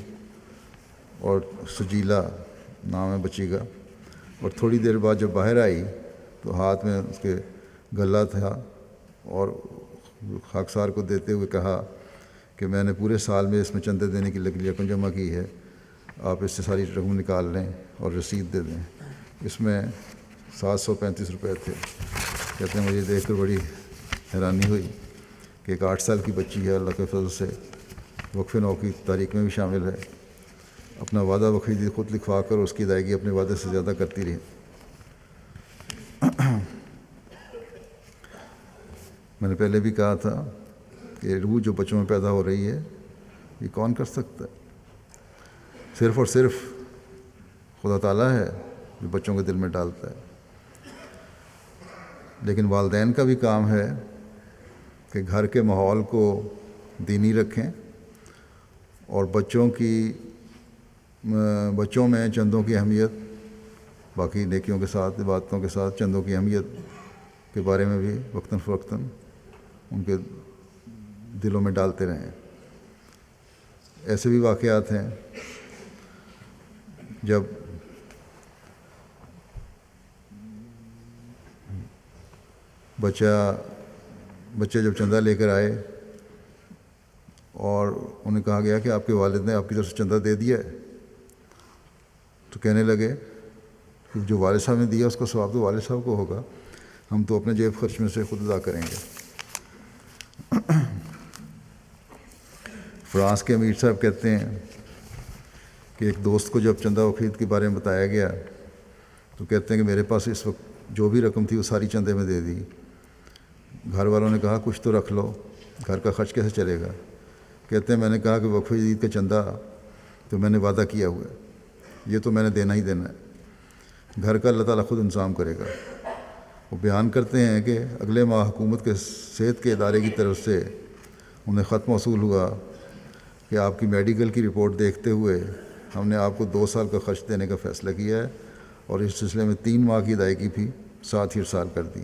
اور سجیلا نام ہے بچی کا، اور تھوڑی دیر بعد جب باہر آئی تو ہاتھ میں اس کے گلا تھا، اور خاکسار کو دیتے ہوئے کہا کہ میں نے پورے سال میں اس میں چندے دینے کی رقم جمع کی ہے، آپ اس سے ساری رقم نکال لیں اور رسید دے دیں۔ اس میں 735 روپے تھے۔ کہتے ہیں مجھے دیکھ کر بڑی حیرانی ہوئی کہ ایک 8 سال کی بچی ہے، اللہ کے فضل سے وقف نو کی تاریخ میں بھی شامل ہے، اپنا وعدہ بخیدی خود لکھوا کر اس کی ادائیگی اپنے وعدے سے زیادہ کرتی رہی۔ میں نے پہلے بھی کہا تھا کہ روح جو بچوں میں پیدا ہو رہی ہے یہ کون کر سکتا ہے؟ صرف اور صرف خدا تعالیٰ ہے جو بچوں کے دل میں ڈالتا ہے۔ لیکن والدین کا بھی کام ہے کہ گھر کے ماحول کو دینی رکھیں اور بچوں میں چندوں کی اہمیت، باقی نیکیوں کے ساتھ، عبادتوں کے ساتھ چندوں کی اہمیت کے بارے میں بھی وقتاً فوقتاً ان کے دلوں میں ڈالتے رہیں۔ ایسے بھی واقعات ہیں جب بچے جب چندہ لے کر آئے اور انہیں کہا گیا کہ آپ کے والد نے آپ کی طرف سے چندہ دے دیا ہے، تو کہنے لگے کہ جو والد صاحب نے دیا اس کا ثواب تو والد صاحب کو ہوگا، ہم تو اپنے جیب خرچ میں سے خود ادا کریں گے۔ فرانس کے امیر صاحب کہتے ہیں کہ ایک دوست کو جب چندہ وخید کے بارے میں بتایا گیا تو کہتے ہیں کہ میرے پاس اس وقت جو بھی رقم تھی وہ ساری چندے میں دے دی۔ گھر والوں نے کہا کچھ تو رکھ لو، گھر کا خرچ کیسے چلے گا؟ کہتے ہیں میں نے کہا کہ وقف عید کا چندہ تو میں نے وعدہ کیا ہوا ہے، یہ تو میں نے دینا ہی دینا ہے، گھر کا اللہ تعالیٰ خود انتظام کرے گا۔ وہ بیان کرتے ہیں کہ اگلے ماہ حکومت کے صحت کے ادارے کی طرف سے انہیں خط موصول ہوا کہ آپ کی میڈیکل کی رپورٹ دیکھتے ہوئے ہم نے آپ کو 2 سال کا خرچ دینے کا فیصلہ کیا ہے، اور اس سلسلے میں 3 ماہ کی ادائیگی بھی ساتھ ہی ارسال کر دی۔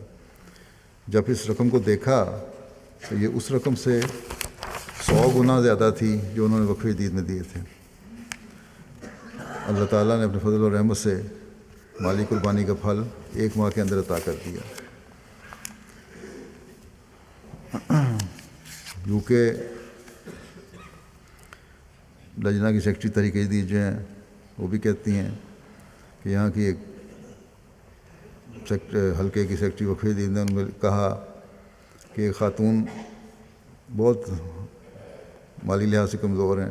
جب اس رقم کو دیکھا تو یہ اس رقم سے 100 گنا زیادہ تھی جو انہوں نے وقف عید میں دیے تھے۔ اللہ تعالیٰ نے اپنے فضل و رحمت سے مالی قربانی کا پھل 1 ماہ کے اندر عطا کر دیا۔ UK لجنہ کی سیکرٹری تحریک جدید جو ہیں وہ بھی کہتی ہیں کہ یہاں کی ایک حلقے کی سیکرٹری وقف عید نے ان کو کہا کہ ایک خاتون بہت مالی لحاظ سے کمزور ہیں،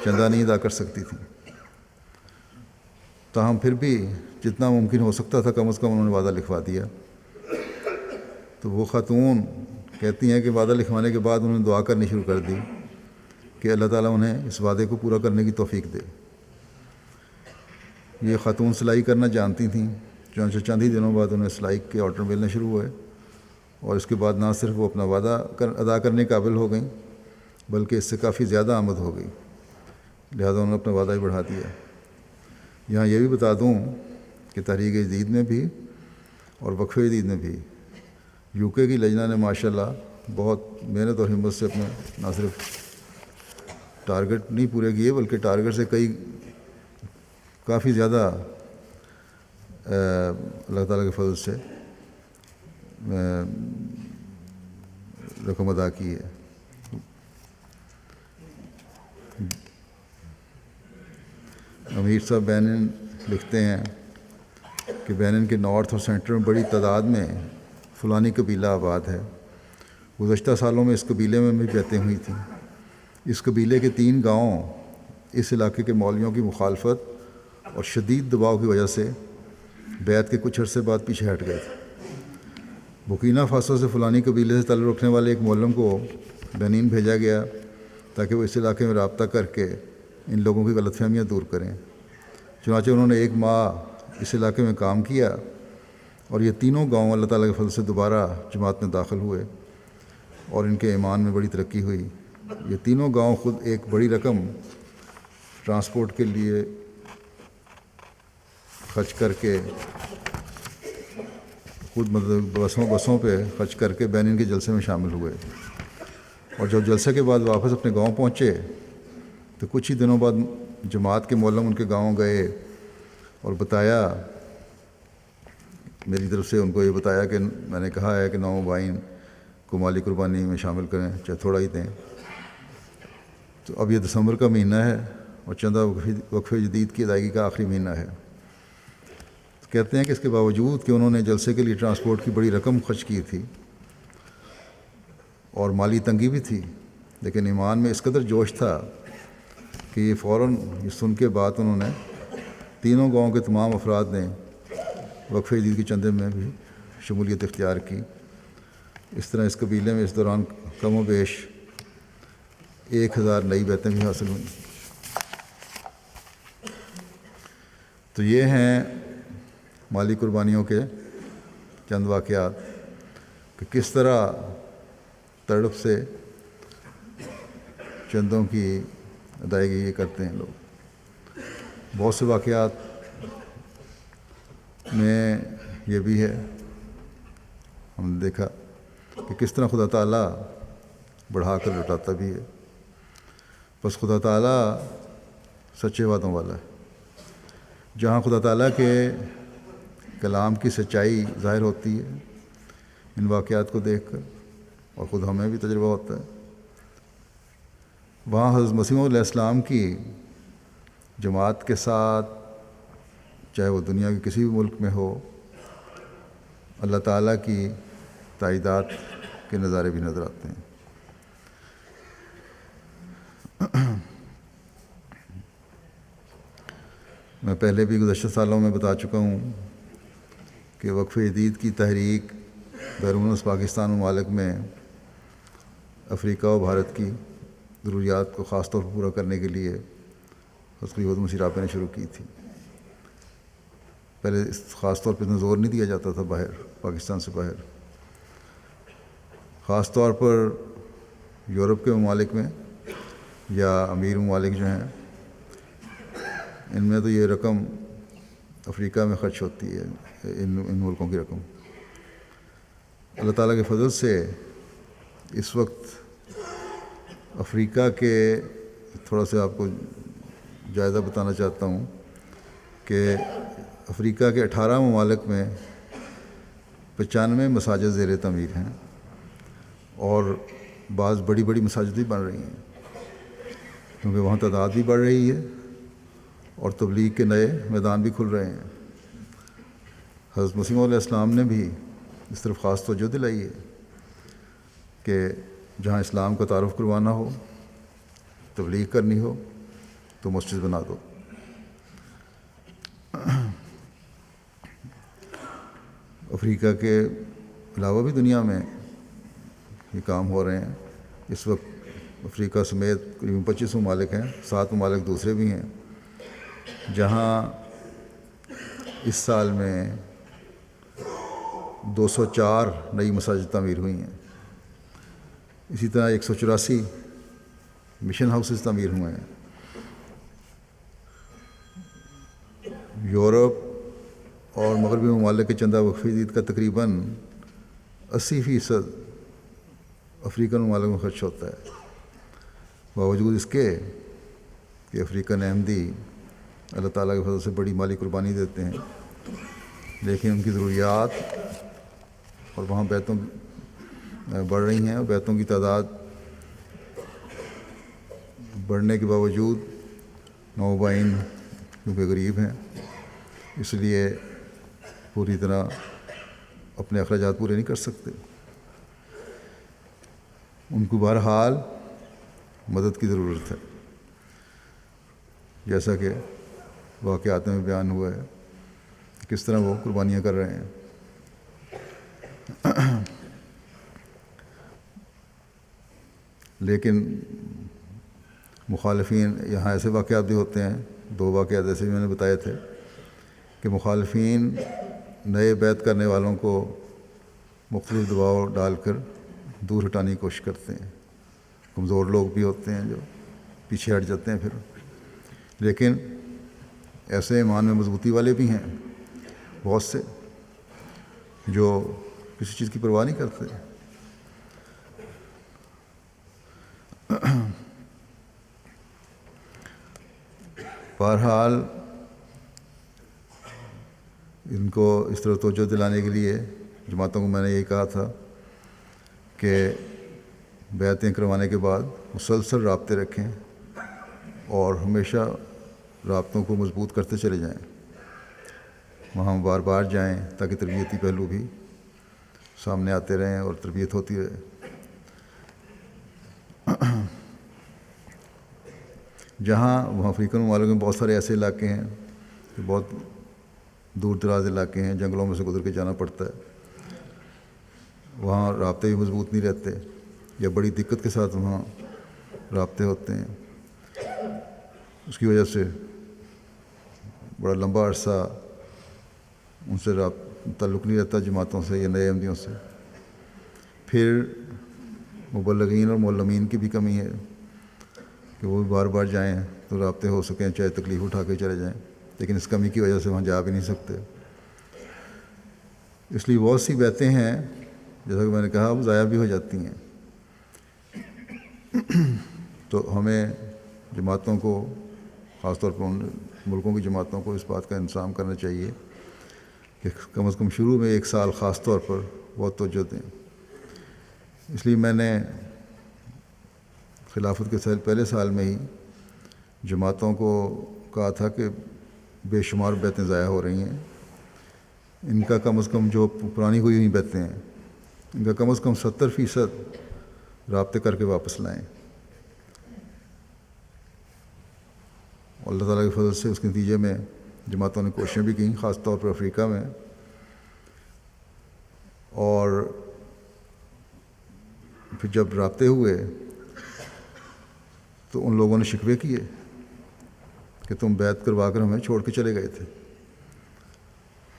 چندہ نہیں ادا کر سکتی تھیں، تاہم پھر بھی جتنا ممکن ہو سکتا تھا کم از کم انہوں نے وعدہ لکھوا دیا۔ تو وہ خاتون کہتی ہیں کہ وعدہ لکھوانے کے بعد انہوں نے دعا کرنی شروع کر دی کہ اللہ تعالیٰ انہیں اس وعدے کو پورا کرنے کی توفیق دے۔ یہ خاتون سلائی کرنا جانتی تھیں، چنانچہ چند ہی دنوں بعد انہیں سلائی کے آرڈر ملنے شروع ہوئے، اور اس کے بعد نہ صرف وہ اپنا وعدہ ادا کرنے کے قابل ہو گئیں بلکہ اس سے کافی زیادہ آمد ہو گئی، لہذا انہوں نے اپنا وعدہ ہی بڑھا دیا۔ یہاں یہ بھی بتا دوں کہ تحریک جدید میں بھی اور وقف عید میں بھی UK کی لجنہ نے ماشاءاللہ بہت محنت اور ہمت سے اپنے نہ صرف ٹارگٹ نہیں پورے کیے بلکہ ٹارگٹ سے کافی زیادہ اللہ تعالیٰ کے فضل سے رقم ادا کی ہے۔ امیر صاحب بینن لکھتے ہیں کہ بینن کے نارتھ اور سینٹر میں بڑی تعداد میں فلانی قبیلہ آباد ہے۔ گزشتہ سالوں میں اس قبیلے میں بھی بیعتیں ہوئی تھیں۔ اس قبیلے کے 3 گاؤں اس علاقے کے مولویوں کی مخالفت اور شدید دباؤ کی وجہ سے بیعت کے کچھ عرصے بعد پیچھے ہٹ گئے تھے۔ بورکینا فاسو سے فلانی قبیلے سے تعلق رکھنے والے ایک مولم کو بنین بھیجا گیا تاکہ وہ اس علاقے میں رابطہ کر کے ان لوگوں کی غلط فہمیاں دور کریں۔ چنانچہ انہوں نے 1 ماہ اس علاقے میں کام کیا اور یہ تینوں گاؤں اللہ تعالیٰ کے فضل سے دوبارہ جماعت میں داخل ہوئے اور ان کے ایمان میں بڑی ترقی ہوئی۔ یہ تینوں گاؤں خود ایک بڑی رقم ٹرانسپورٹ کے لیے خرچ کر کے خود مطلب بسوں پہ خرچ کر کے بینن کے جلسے میں شامل ہوئے، اور جب جلسے کے بعد واپس اپنے گاؤں پہنچے تو کچھ ہی دنوں بعد جماعت کے معلم ان کے گاؤں گئے اور بتایا، میری طرف سے ان کو یہ بتایا کہ میں نے کہا ہے کہ 9 مبائن کو مالی قربانی میں شامل کریں، چاہے تھوڑا ہی دیں۔ تو اب یہ دسمبر کا مہینہ ہے اور چندہ وقف جدید کی ادائیگی کا آخری مہینہ ہے۔ کہتے ہیں کہ اس کے باوجود کہ انہوں نے جلسے کے لیے ٹرانسپورٹ کی بڑی رقم خرچ کی تھی اور مالی تنگی بھی تھی، لیکن ایمان میں اس قدر جوش تھا کہ یہ فوراً یہ سن کے بعد انہوں نے تینوں گاؤں کے تمام افراد نے وقف جدید کے چندے میں بھی شمولیت اختیار کی۔ اس طرح اس قبیلے میں اس دوران کم و بیش 1000 نئی بیتیں بھی حاصل ہوئیں۔ تو یہ ہیں مالی قربانیوں کے چند واقعات کہ کس طرح تڑپ سے چندوں کی ادائیگی یہ کرتے ہیں لوگ۔ بہت سے واقعات میں یہ بھی ہے، ہم نے دیکھا کہ کس طرح خدا تعالیٰ بڑھا کر لوٹاتا بھی ہے۔ بس خدا تعالیٰ سچے وعدوں والا ہے۔ جہاں خدا تعالیٰ کے کلام کی سچائی ظاہر ہوتی ہے ان واقعات کو دیکھ کر، اور خود ہمیں بھی تجربہ ہوتا ہے، وہاں حضرت مسیح علیہ السلام کی جماعت کے ساتھ، چاہے وہ دنیا کے کسی بھی ملک میں ہو، اللہ تعالیٰ کی تائیدات کے نظارے بھی نظر آتے ہیں۔ میں پہلے بھی گزشتہ سالوں میں بتا چکا ہوں کہ وقف جدید کی تحریک بیرون پاکستان ممالک میں افریقہ و بھارت کی ضروریات کو خاص طور پر پورا کرنے کے لیے حضرت خلیفۃ مسیح راپے نے شروع کی تھی۔ پہلے خاص طور پہ اتنا زور نہیں دیا جاتا تھا باہر، پاکستان سے باہر، خاص طور پر یورپ کے ممالک میں یا امیر ممالک جو ہیں ان میں تو یہ رقم افریقہ میں خرچ ہوتی ہے، ان ملکوں کی رقم۔ اللہ تعالیٰ کے فضل سے اس وقت افریقہ کے تھوڑا سا آپ کو جائزہ بتانا چاہتا ہوں کہ افریقہ کے 18 ممالک میں 95 مساجد زیر تعمیر ہیں، اور بعض بڑی بڑی مساجد بھی بن رہی ہیں، کیونکہ وہاں تعداد بھی بڑھ رہی ہے اور تبلیغ کے نئے میدان بھی کھل رہے ہیں۔ حضرت مسیح علیہ السلام نے بھی اس طرف خاص توجہ دلائی ہے کہ جہاں اسلام کا تعارف کروانا ہو، تبلیغ کرنی ہو تو مسجد بنا دو۔ افریقہ کے علاوہ بھی دنیا میں یہ کام ہو رہے ہیں۔ اس وقت افریقہ سمیت قریب 25 ممالک ہیں، 7 ممالک دوسرے بھی ہیں جہاں اس سال میں 204 نئی مساجد تعمیر ہوئی ہیں۔ اسی طرح 184 مشن ہاؤسز تعمیر ہوئے ہیں۔ یورپ اور مغربی ممالک کے چندہ وقف جدید کا تقریباً 80% افریقن ممالک میں خرچ ہوتا ہے، باوجود اس کے کہ افریقن احمدی اللہ تعالیٰ کے فضل سے بڑی مالی قربانی دیتے ہیں، لیکن ان کی ضروریات اور وہاں بیتوں بڑھ رہی ہیں، اور بیتوں کی تعداد بڑھنے کے باوجود نوبائن کیونکہ غریب ہیں اس لیے پوری طرح اپنے اخراجات پورے نہیں کر سکتے۔ ان کو بہرحال مدد کی ضرورت ہے، جیسا کہ واقعات میں بیان ہوا ہے کس طرح وہ قربانیاں کر رہے ہیں۔ لیکن مخالفین، یہاں ایسے واقعات بھی ہوتے ہیں، 2 واقعات ایسے بھی میں نے بتائے تھے کہ مخالفین نئے بیعت کرنے والوں کو مختلف دباؤ ڈال کر دور ہٹانے کی کوشش کرتے ہیں۔ کمزور لوگ بھی ہوتے ہیں جو پیچھے ہٹ جاتے ہیں پھر، لیکن ایسے ایمان میں مضبوطی والے بھی ہیں بہت سے جو کسی چیز کی پرواہ نہیں کرتے. بہرحال ان کو اس طرح توجہ دلانے کے لیے جماعتوں کو میں نے یہی کہا تھا کہ بیعتیں کروانے کے بعد مسلسل رابطے رکھیں اور ہمیشہ رابطوں کو مضبوط کرتے چلے جائیں. وہاں بار بار جائیں تاکہ تربیتی پہلو بھی سامنے آتے رہیں اور تربیت ہوتی رہے. وہاں افریقن ممالک میں بہت سارے ایسے علاقے ہیں کہ بہت دور دراز علاقے ہیں، جنگلوں میں سے گزر کے جانا پڑتا ہے. وہاں رابطے بھی مضبوط نہیں رہتے یا بڑی دقت کے ساتھ وہاں رابطے ہوتے ہیں. اس کی وجہ سے بڑا لمبا عرصہ ان سے تعلق نہیں رہتا جماعتوں سے یا نئے احمدیوں سے. پھر مبلغین اور معلمین کی بھی کمی ہے کہ وہ بھی بار بار جائیں تو رابطے ہو سکیں، چاہے تکلیف اٹھا کے چلے جائیں، لیکن اس کمی کی وجہ سے وہاں جا بھی نہیں سکتے. اس لیے بہت سی بیعتیں ہیں جیسا کہ میں نے کہا وہ ضائع بھی ہو جاتی ہیں. تو ہمیں جماعتوں کو، خاص طور پر ان ملکوں کی جماعتوں کو، اس بات کا انتظام کرنا چاہیے کہ کم از کم شروع میں 1 سال خاص طور پر بہت توجہ دیں. اس لیے میں نے خلافت کے پہلے سال میں ہی جماعتوں کو کہا تھا کہ بے شمار بیعتیں ضائع ہو رہی ہیں، ان کا کم از کم جو پرانی ہوئی ہوئی بیعتیں ہیں ان کا کم از کم 70% رابطے کر کے واپس لائیں. اللہ تعالیٰ کے فضل سے اس کے نتیجے میں جماعتوں نے کوششیں بھی کیں، خاص طور پر افریقہ میں. اور پھر جب رابطے ہوئے تو ان لوگوں نے شکوے کیے کہ تم بیعت کروا کر ہمیں چھوڑ کے چلے گئے تھے.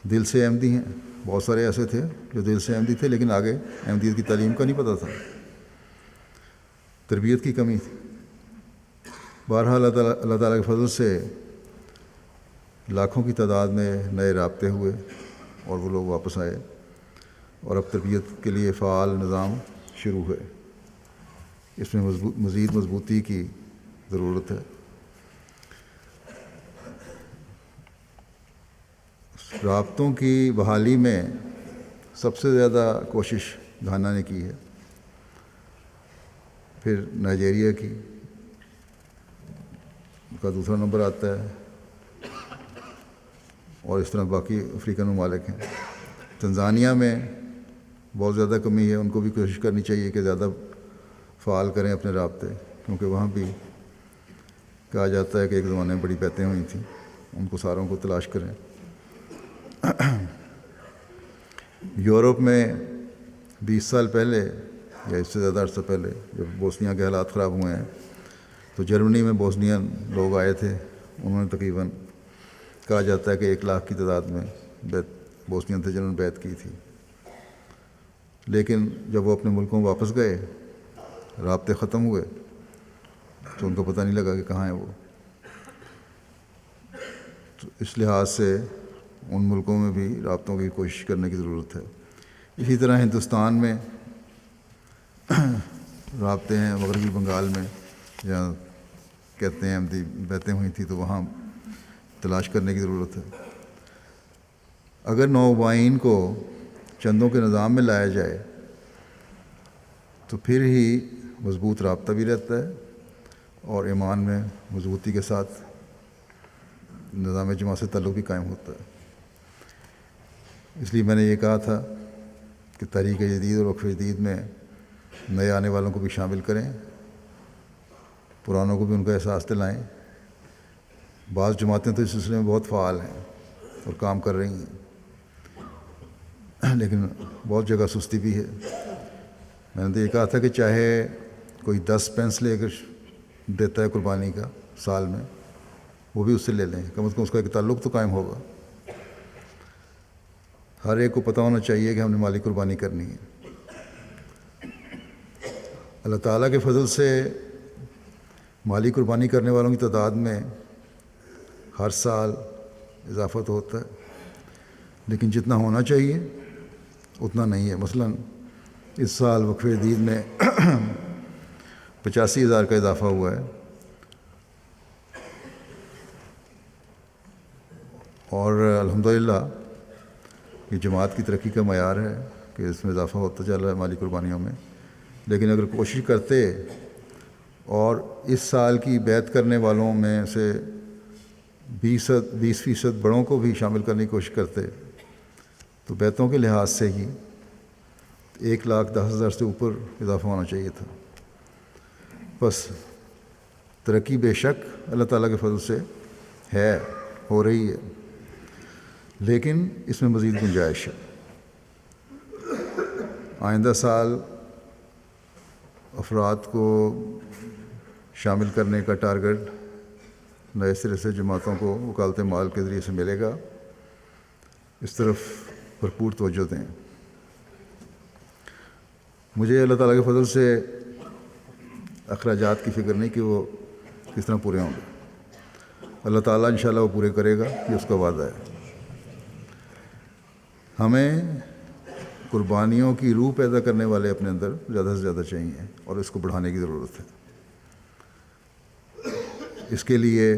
دل سے احمدی ہیں، بہت سارے ایسے تھے جو دل سے احمدی تھے لیکن آگے احمدیت کی تعلیم کا نہیں پتہ تھا، تربیت کی کمی تھی. بہرحال اللہ تعالیٰ کے فضل سے لاکھوں کی تعداد میں نئے رابطے ہوئے اور وہ لوگ واپس آئے اور اب تربیت کے لیے فعال نظام شروع ہوئے. اس میں مزید مضبوطی کی ضرورت ہے. رابطوں کی بحالی میں سب سے زیادہ کوشش گھانا نے کی ہے، پھر نائجیریا کی کا دوسرا نمبر آتا ہے، اور اس طرح باقی افریقن ممالک ہیں. تنزانیہ میں بہت زیادہ کمی ہے، ان کو بھی کوشش کرنی چاہیے کہ زیادہ فعال کریں اپنے رابطے، کیونکہ وہاں بھی کہا جاتا ہے کہ ایک زمانے میں بڑی بیعتیں ہوئی تھیں، ان کو ساروں کو تلاش کریں. یورپ میں 20 سال پہلے یا اس سے زیادہ عرصہ پہلے جب بوسنیا کے حالات خراب ہوئے ہیں تو جرمنی میں بوسنین لوگ آئے تھے. انہوں نے تقریباً کہا جاتا ہے کہ 1 لاکھ کی تعداد میں بوسنین تھے جنہوں نے بیعت کی تھی. لیکن جب وہ اپنے ملکوں واپس گئے، رابطے ختم ہوئے تو ان کو پتہ نہیں لگا کہ کہاں ہیں وہ. تو اس لحاظ سے ان ملکوں میں بھی رابطوں کی کوشش کرنے کی ضرورت ہے. اسی طرح ہندوستان میں رابطے ہیں، مغربی بنگال میں جہاں کہتے ہیں بیعتیں ہوئی تھیں تو وہاں تلاش کرنے کی ضرورت ہے. اگر نوآبائین کو چندوں کے نظام میں لایا جائے تو پھر ہی مضبوط رابطہ بھی رہتا ہے اور ایمان میں مضبوطی کے ساتھ نظام جماعت سے تعلق بھی قائم ہوتا ہے. اس لیے میں نے یہ کہا تھا کہ تحریک جدید اور وقف جدید میں نئے آنے والوں کو بھی شامل کریں، پرانوں کو بھی ان کا احساس دلائیں. بعض جماعتیں تو اس سلسلے میں بہت فعال ہیں اور کام کر رہی ہیں، لیکن بہت جگہ سستی بھی ہے. میں نے تو یہ کہا تھا کہ چاہے کوئی 10 پینس لے کر دیتا ہے قربانی کا سال میں، وہ بھی اس سے لے لیں، کم از کم اس کا ایک تعلق تو قائم ہوگا. ہر ایک کو پتہ ہونا چاہیے کہ ہم نے مالی قربانی کرنی ہے. اللہ تعالیٰ کے فضل سے مالی قربانی کرنے والوں کی تعداد میں ہر سال اضافہ تو ہوتا ہے، لیکن جتنا ہونا چاہیے اتنا نہیں ہے. مثلاً اس سال وقف جدید میں 85,000 کا اضافہ ہوا ہے، اور الحمدللہ یہ جماعت کی ترقی کا معیار ہے کہ اس میں اضافہ ہوتا چل رہا ہے مالی قربانیوں میں. لیکن اگر کوشش کرتے اور اس سال کی بیعت کرنے والوں میں سے 20% بڑوں کو بھی شامل کرنے کی کوشش کرتے تو بیعتوں کے لحاظ سے ہی 1,10,000 سے اوپر اضافہ ہونا چاہیے تھا. بس ترقی بے شک اللہ تعالیٰ کے فضل سے ہے، ہو رہی ہے، لیکن اس میں مزید گنجائش ہے. آئندہ سال افراد کو شامل کرنے کا ٹارگٹ نئے سرے سے جماعتوں کو وکالت مال کے ذریعے سے ملے گا. اس طرف بھرپور توجہ دیں. مجھے اللہ تعالیٰ کے فضل سے اخراجات کی فکر نہیں کہ وہ کس طرح پورے ہوں گے. اللہ تعالیٰ انشاءاللہ وہ پورے کرے گا، یہ اس کا وعدہ ہے. ہمیں قربانیوں کی روح پیدا کرنے والے اپنے اندر زیادہ سے زیادہ چاہیے اور اس کو بڑھانے کی ضرورت ہے. اس کے لیے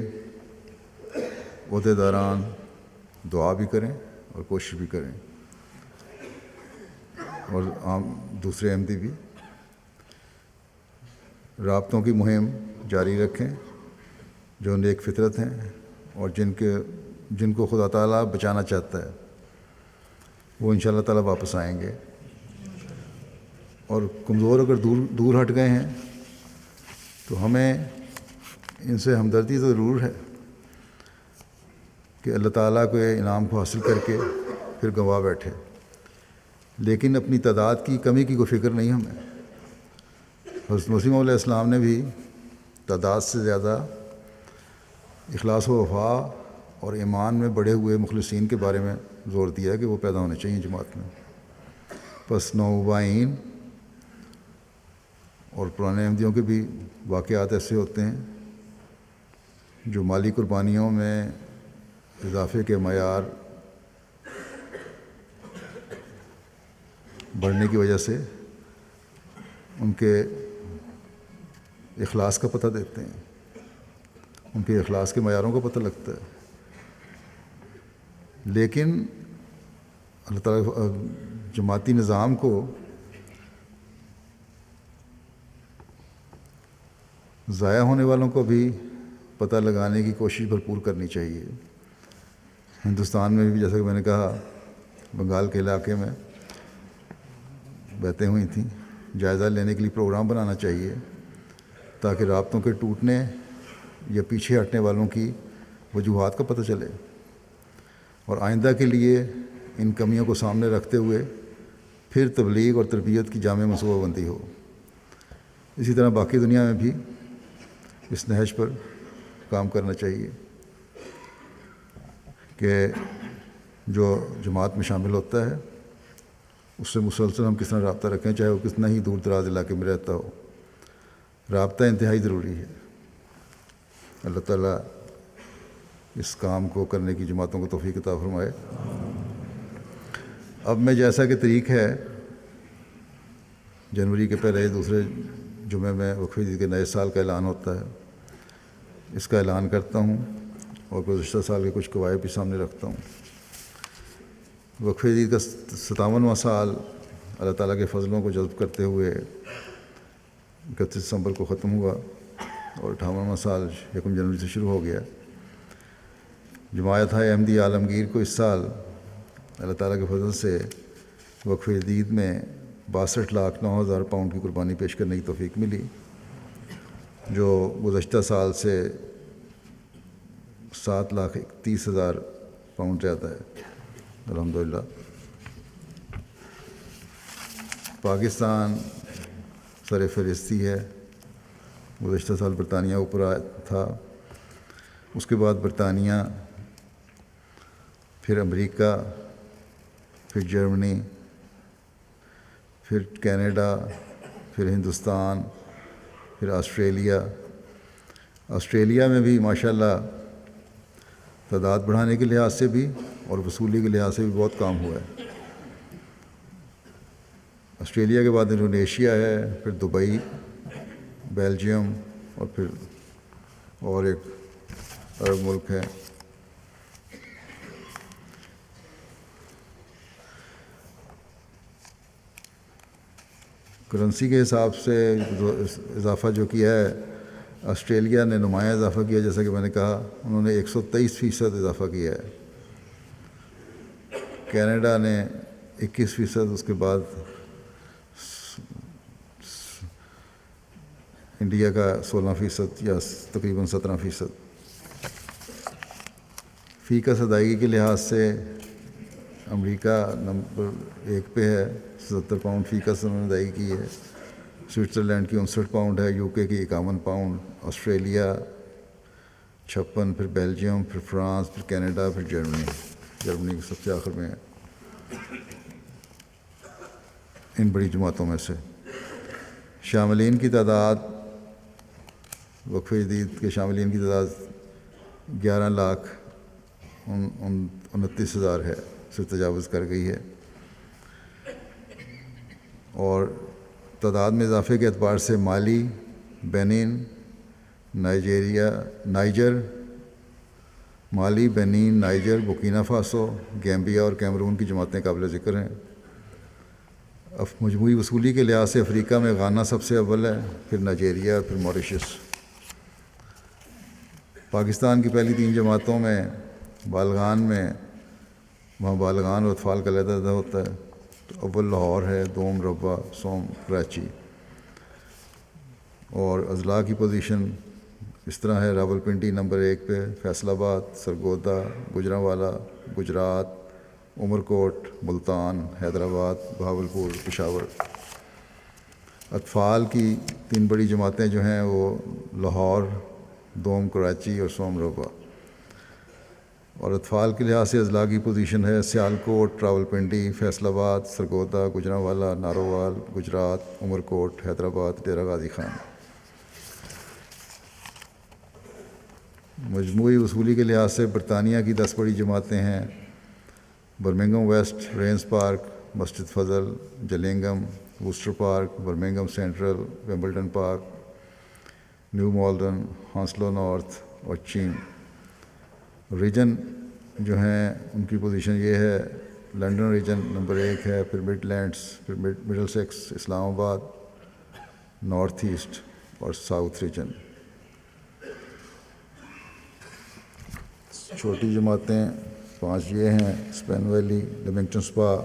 عہدیداران دعا بھی کریں اور کوشش بھی کریں، اور عام دوسرے احمدی بھی رابطوں کی مہم جاری رکھیں جو نیک فطرت ہیں اور جن کو خدا تعالیٰ بچانا چاہتا ہے وہ انشاءاللہ تعالیٰ واپس آئیں گے. اور کمزور اگر دور ہٹ گئے ہیں تو ہمیں ان سے ہمدردی تو ضرور ہے کہ اللہ تعالیٰ کے انعام کو حاصل کر کے پھر گنوا بیٹھے، لیکن اپنی تعداد کی کمی کی کوئی فکر نہیں ہمیں. حضرت مسیح علیہ السلام نے بھی تعداد سے زیادہ اخلاص و وفا اور ایمان میں بڑھے ہوئے مخلصین کے بارے میں زور دیا کہ وہ پیدا ہونے چاہیے جماعت میں. پس نوبائین اور پرانے احمدیوں کے بھی واقعات ایسے ہوتے ہیں جو مالی قربانیوں میں اضافے کے معیار بڑھنے کی وجہ سے ان کے اخلاص کا پتہ دیتے ہیں، ان کے اخلاص کے معیاروں کا پتہ لگتا ہے. لیکن اللہ تعالیٰ جماعتی نظام کو ضائع ہونے والوں کو بھی پتہ لگانے کی کوشش بھرپور کرنی چاہیے. ہندوستان میں بھی جیسا کہ میں نے کہا بنگال کے علاقے میں بیعتیں ہوئی تھیں، جائزہ لینے کے لیے پروگرام بنانا چاہیے تاکہ رابطوں کے ٹوٹنے یا پیچھے ہٹنے والوں کی وجوہات کا پتہ چلے اور آئندہ کے لیے ان کمیوں کو سامنے رکھتے ہوئے پھر تبلیغ اور تربیت کی جامع منصوبہ بندی ہو. اسی طرح باقی دنیا میں بھی اس نہج پر کام کرنا چاہیے کہ جو جماعت میں شامل ہوتا ہے اس سے مسلسل ہم کس طرح رابطہ رکھیں، چاہے وہ کتنا ہی دور دراز علاقے میں رہتا ہو. رابطہ انتہائی ضروری ہے. اللہ تعالیٰ اس کام کو کرنے کی جماعتوں کو توفیق عطا فرمائے. اب میں جیسا کہ طریق ہے جنوری کے پہلے دوسرے جمعے میں وقف جدید کے نئے سال کا اعلان ہوتا ہے، اس کا اعلان کرتا ہوں اور گزشتہ سال کے کچھ قواعد بھی سامنے رکھتا ہوں. وقف جدید کا 57واں سال اللہ تعالیٰ کے فضلوں کو جذب کرتے ہوئے 31 دسمبر کو ختم ہوا اور 58واں سال 1 جنوری سے شروع ہو گیا. جماعت احمدی عالمگیر کو اس سال اللہ تعالیٰ کے فضل سے وقف جدید میں 62,09,000 پاؤنڈ کی قربانی پیش کرنے کی توفیق ملی، جو گزشتہ سال سے 7,31,000 پاؤنڈ زیادہ ہے. الحمدللہ. پاکستان سر فہرستی ہے. گزشتہ سال برطانیہ اوپر تھا، اس کے بعد برطانیہ، پھر امریکہ، پھر جرمنی، پھر کینیڈا، پھر ہندوستان، پھر آسٹریلیا. آسٹریلیا میں بھی ماشاءاللہ تعداد بڑھانے کے لحاظ سے بھی اور وصولی کے لحاظ سے بھی بہت کام ہوا ہے۔ آسٹریلیا کے بعد انڈونیشیا ہے، پھر دبئی، بیلجیم اور پھر اور ایک عرب ملک ہے۔ کرنسی کے حساب سے اضافہ جو کیا ہے، آسٹریلیا نے نمایاں اضافہ کیا، جیسا کہ میں نے کہا انہوں نے 123% اضافہ کیا ہے۔ کینیڈا نے 21%، اس کے بعد انڈیا کا 16% یا تقریباً 17%۔ فی کس ادائیگی کے لحاظ سے امریکہ نمبر 1 پہ ہے، 70 پاؤنڈ فی کس انہوں نے ادائیگی کی ہے۔ سوئٹزرلینڈ کی 59 پاؤنڈ ہے، یو کے کی 51 پاؤنڈ، آسٹریلیا 56، پھر بیلجیم، پھر فرانس، پھر کینیڈا، پھر جرمنی سب سے آخر میں ہے ان بڑی جماعتوں میں سے۔ شاملین کی تعداد، وقف جدید کے شاملین کی تعداد 11,29,000 ہے، سے تجاوز کر گئی ہے، اور تعداد میں اضافے کے اعتبار سے مالی، بینن، نائجر، بورکینا فاسو، گیمبیا اور کیمرون کی جماعتیں قابل ذکر ہیں۔ مجموعی وصولی کے لحاظ سے افریقہ میں غانا سب سے اول ہے، پھر نائجیریا اور پھر موریشس۔ پاکستان کی پہلی 3 جماعتوں میں بالغان میں، وہاں بالغان اور اطفال کا علیحدہ ہوتا ہے، تو اول لاہور ہے، دوم ربا، سوم کراچی، اور اضلاع کی پوزیشن اس طرح ہے: راولپنڈی نمبر 1 پہ، فیصل آباد، سرگودا، گوجرانوالا، گجرات، عمر کوٹ، ملتان، حیدرآباد، بہاولپور، پشاور۔ اطفال کی 3 بڑی جماعتیں جو ہیں وہ لاہور، دوم کراچی اور سوم ربا، اور اطفال کے لحاظ سے اضلاع کی پوزیشن ہے: سیالکوٹ، راولپنڈی، فیصل آباد، سرگودا، گوجرانوالا، نارووال، گجرات، عمر کوٹ، حیدرآباد، ڈیرہ غازی خان۔ مجموعی وصولی کے لحاظ سے برطانیہ کی 10 بڑی جماعتیں ہیں: Birmingham waste, rains Park, Masjid Fazl, Gillingham, Worcester Park, Birmingham Central, Wimbledon Park, New Malden, Hounslow North اور چین۔ ریجن جو ہیں ان کی پوزیشن یہ ہے: لنڈن ریجن نمبر 1 ہے، پھر مڈ لینڈز، پھر مڈل سیکس، اسلام آباد، نارتھ ایسٹ اور ساؤتھ ریجن۔ چھوٹی جماعتیں 5 یہ ہیں: اسپین ویلی، لیمنگٹن سپا،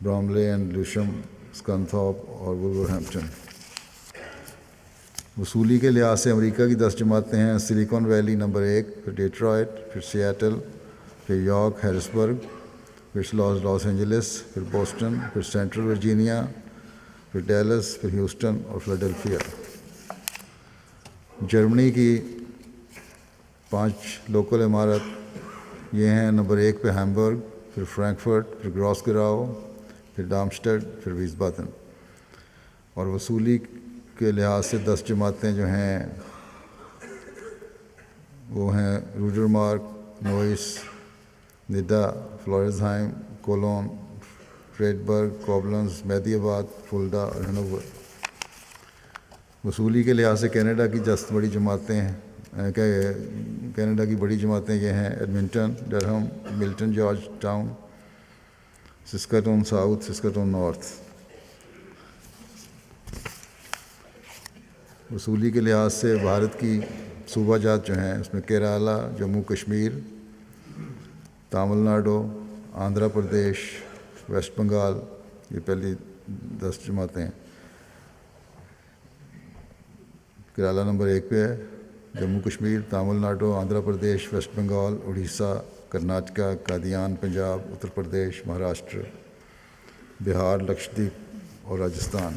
براملے اینڈ لوشم، اسکنتھورپ اور وولورہمپٹن۔ وصولی کے لحاظ سے امریکہ کی 10 جماعتیں ہیں: سلیکون ویلی نمبر 1، پھر ڈیٹرائٹ، پھر سیاٹل، پھر یارک، ہیرسبرگ، پھر لاس اینجلس، پھر بوسٹن، پھر سینٹرل ورجینیا، پھر ڈیلس، پھر ہیوسٹن اور فلاڈیلفیا۔ جرمنی کی 5 لوکل عمارت یہ ہیں: نمبر 1 پہ ہیمبرگ، پھر فرینکفرٹ، پھر گراسگراؤ، پھر ڈارمسٹڈ، پھر ویسبادن۔ اور وصولی کے لحاظ سے 10 جماعتیں جو ہیں وہ ہیں: روڈرمارک، نوئس، نڈا، فلورزہائم، کولون، فریڈبرگ، کوبلنز، مہدی آباد، فلڈا اور ہنوور۔ وصولی کے لحاظ سے کینیڈا کی 10 بڑی جماعتیں ہیں، کینیڈا کی بڑی جماعتیں یہ ہیں: Edmonton, ڈرہم، Milton George town, Saskatoon south, Saskatoon north. وصولی کے لحاظ سے بھارت کی صوبہ جات جو ہیں اس میں کیرالہ، جموں کشمیر، تامل ناڈو، آندھرا پردیش، ویسٹ بنگال، یہ پہلی 10 جماعتیں ہیں۔ کیرالہ نمبر 1 پہ ہے، جموں کشمیر، تامل ناڈو، آندھرا پردیش، ویسٹ بنگال، اڑیسہ، کرناٹکا، قادیان پنجاب، اتر پردیش، مہاراشٹر، بہار، لکشدیپ اور راجستھان۔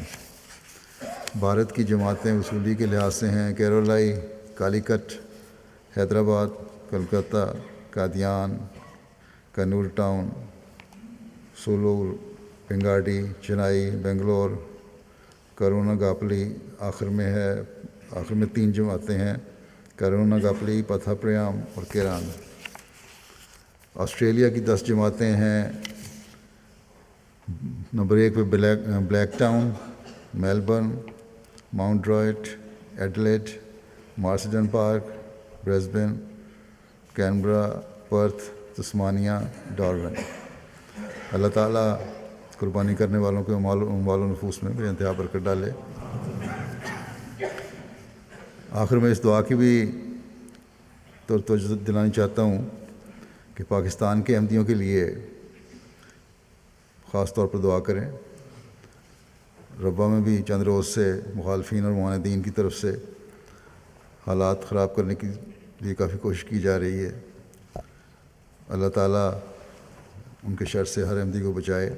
بھارت کی جماعتیں وصولی کے لحاظ سے ہیں: کیرولائی، کالیکٹ، حیدرآباد، کلکتہ، قادیان، کنور ٹاؤن، سولور، پنگاڈی، چنائی، بنگلور، کرونا گاپلی۔ آخر میں 3 جماعتیں ہیں: کرونا گپلی پتھا پریام اور کیران۔ آسٹریلیا کی 10 جماعتیں ہیں۔ نمبر 1 پہ Blacktown, Melbourne, Mount Druitt, Adelaide, Marsden Park, Brisbane, Canberra, Perth, Tasmania, Darwin. Allah تعالیٰ قربانی کرنے والوں کے مال و نفوس میں بے انتہا برکت ڈالے۔ آخر میں اس دعا کی بھی توجہ دلانی چاہتا ہوں کہ پاکستان کے احمدیوں کے لیے خاص طور پر دعا کریں۔ ربا میں بھی چند روز سے مخالفین اور معاندین کی طرف سے حالات خراب کرنے کی لیے کافی کوشش کی جا رہی ہے۔ اللہ تعالیٰ ان کے شر سے ہر احمدی کو بچائے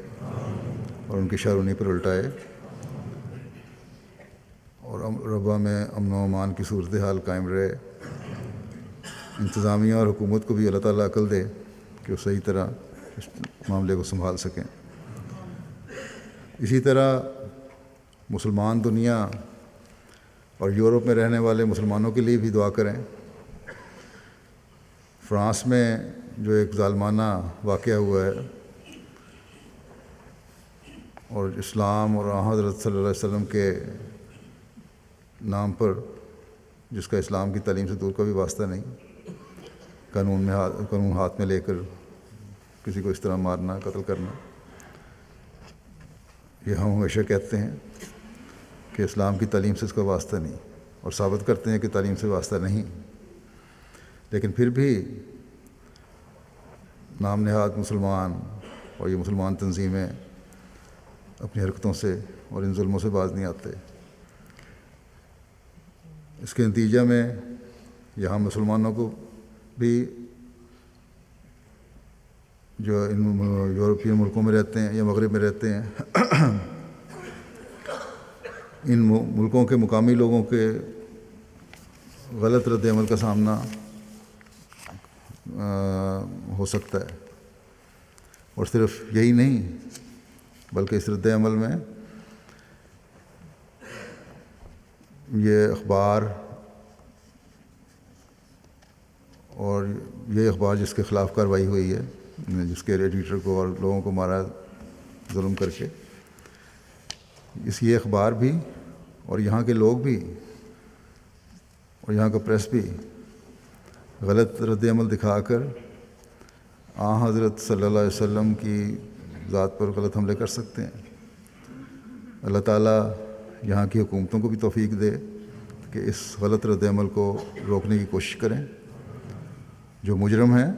اور ان کے شر انہیں پر الٹائے، اور ربا میں امن و امان کی صورتحال قائم رہے۔ انتظامیہ اور حکومت کو بھی اللہ تعالیٰ عقل دے کہ وہ صحیح طرح اس معاملے کو سنبھال سکیں۔ اسی طرح مسلمان دنیا اور یورپ میں رہنے والے مسلمانوں کے لیے بھی دعا کریں۔ فرانس میں جو ایک ظالمانہ واقعہ ہوا ہے اور اسلام اور حضرت صلی اللہ علیہ وسلم کے نام پر، جس کا اسلام کی تعلیم سے دور کا بھی واسطہ نہیں، قانون ہاتھ میں لے کر کسی کو اس طرح مارنا، قتل کرنا، یہ ہم ہمیشہ کہتے ہیں کہ اسلام کی تعلیم سے اس کا واسطہ نہیں، اور ثابت کرتے ہیں کہ تعلیم سے واسطہ نہیں، لیکن پھر بھی نام نہاد مسلمان اور یہ مسلمان تنظیمیں اپنی حرکتوں سے اور ان ظلموں سے باز نہیں آتے۔ اس کے نتیجہ میں یہاں مسلمانوں کو بھی جو ان یورپین ملکوں میں رہتے ہیں یا مغرب میں رہتے ہیں، ان ملکوں کے مقامی لوگوں کے غلط رد عمل کا سامنا ہو سکتا ہے۔ اور صرف یہی نہیں بلکہ اس رد عمل میں یہ اخبار اور یہ اخبار جس کے خلاف کارروائی ہوئی ہے، جس کے ایڈیٹر کو اور لوگوں کو مارا ظلم کر کے، یہ اخبار بھی اور یہاں کے لوگ بھی اور یہاں کا پریس بھی غلط رد عمل دکھا کر حضرت صلی اللہ علیہ وسلم کی ذات پر غلط حملے کر سکتے ہیں۔ اللہ تعالیٰ یہاں کی حکومتوں کو بھی توفیق دے کہ اس غلط رد عمل کو روکنے کی کوشش کریں، جو مجرم ہیں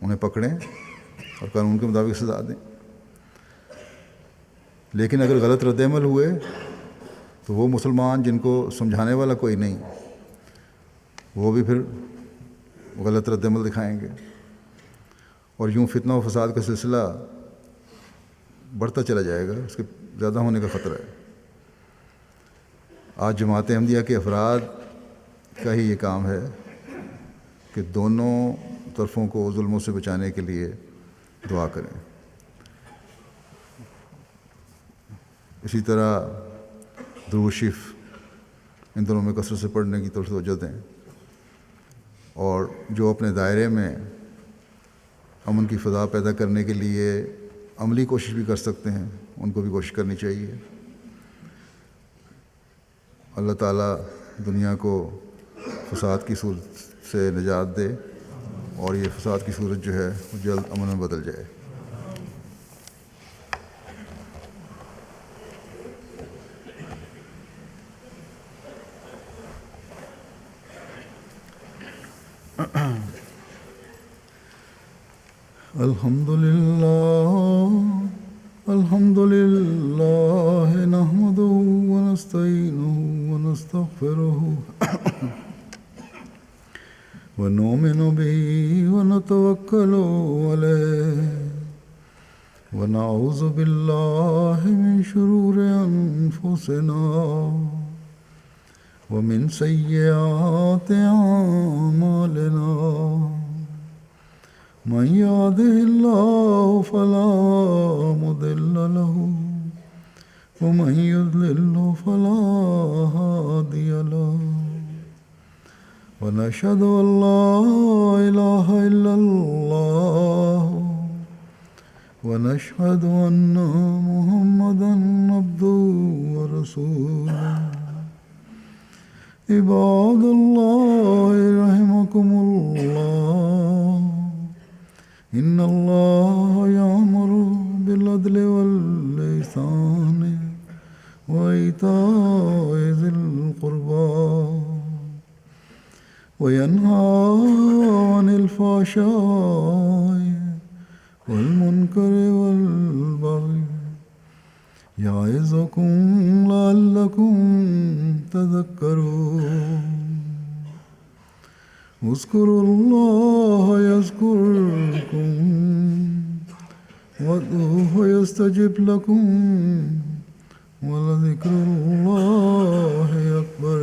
انہیں پکڑیں اور قانون کے مطابق سزا دیں۔ لیکن اگر غلط رد عمل ہوئے تو وہ مسلمان جن کو سمجھانے والا کوئی نہیں، وہ بھی پھر غلط رد عمل دکھائیں گے، اور یوں فتنہ و فساد کا سلسلہ بڑھتا چلا جائے گا، اس کے زیادہ ہونے کا خطرہ ہے۔ آج جماعت احمدیہ کے افراد کا ہی یہ کام ہے کہ دونوں طرفوں کو ظلموں سے بچانے کے لیے دعا کریں۔ اسی طرح درود شریف ان دونوں میں کثرت سے پڑھنے کی طرف توجہ دیں، اور جو اپنے دائرے میں امن کی فضا پیدا کرنے کے لیے عملی کوشش بھی کر سکتے ہیں ان کو بھی کوشش کرنی چاہیے۔ اللہ تعالیٰ دنیا کو فساد کی صورت سے نجات دے اور یہ فساد کی صورت جو ہے وہ جلد امن میں بدل جائے۔ الحمد لله نحمده ونستعينه ونستغفره ونؤمن به ونتوكل عليه ونعوذ بالله من شرور أنفسنا ومن سيئات أعمالنا من يهده الله فلا مضل له ومن يضلل فلا هادي له ونشهد أن لا إله إلا الله ونشهد أن محمدا عبده ورسوله عباد الله رحمكم الله إن الله يأمر بالعدل والإحسان وإيتاء ذي القربى وينهى عن الفحشاء والمنكر والبغي يعظكم لعلكم تذكرون اذكروا الله يذكركم وادعوه يستجب لكم ولذكر الله أكبر.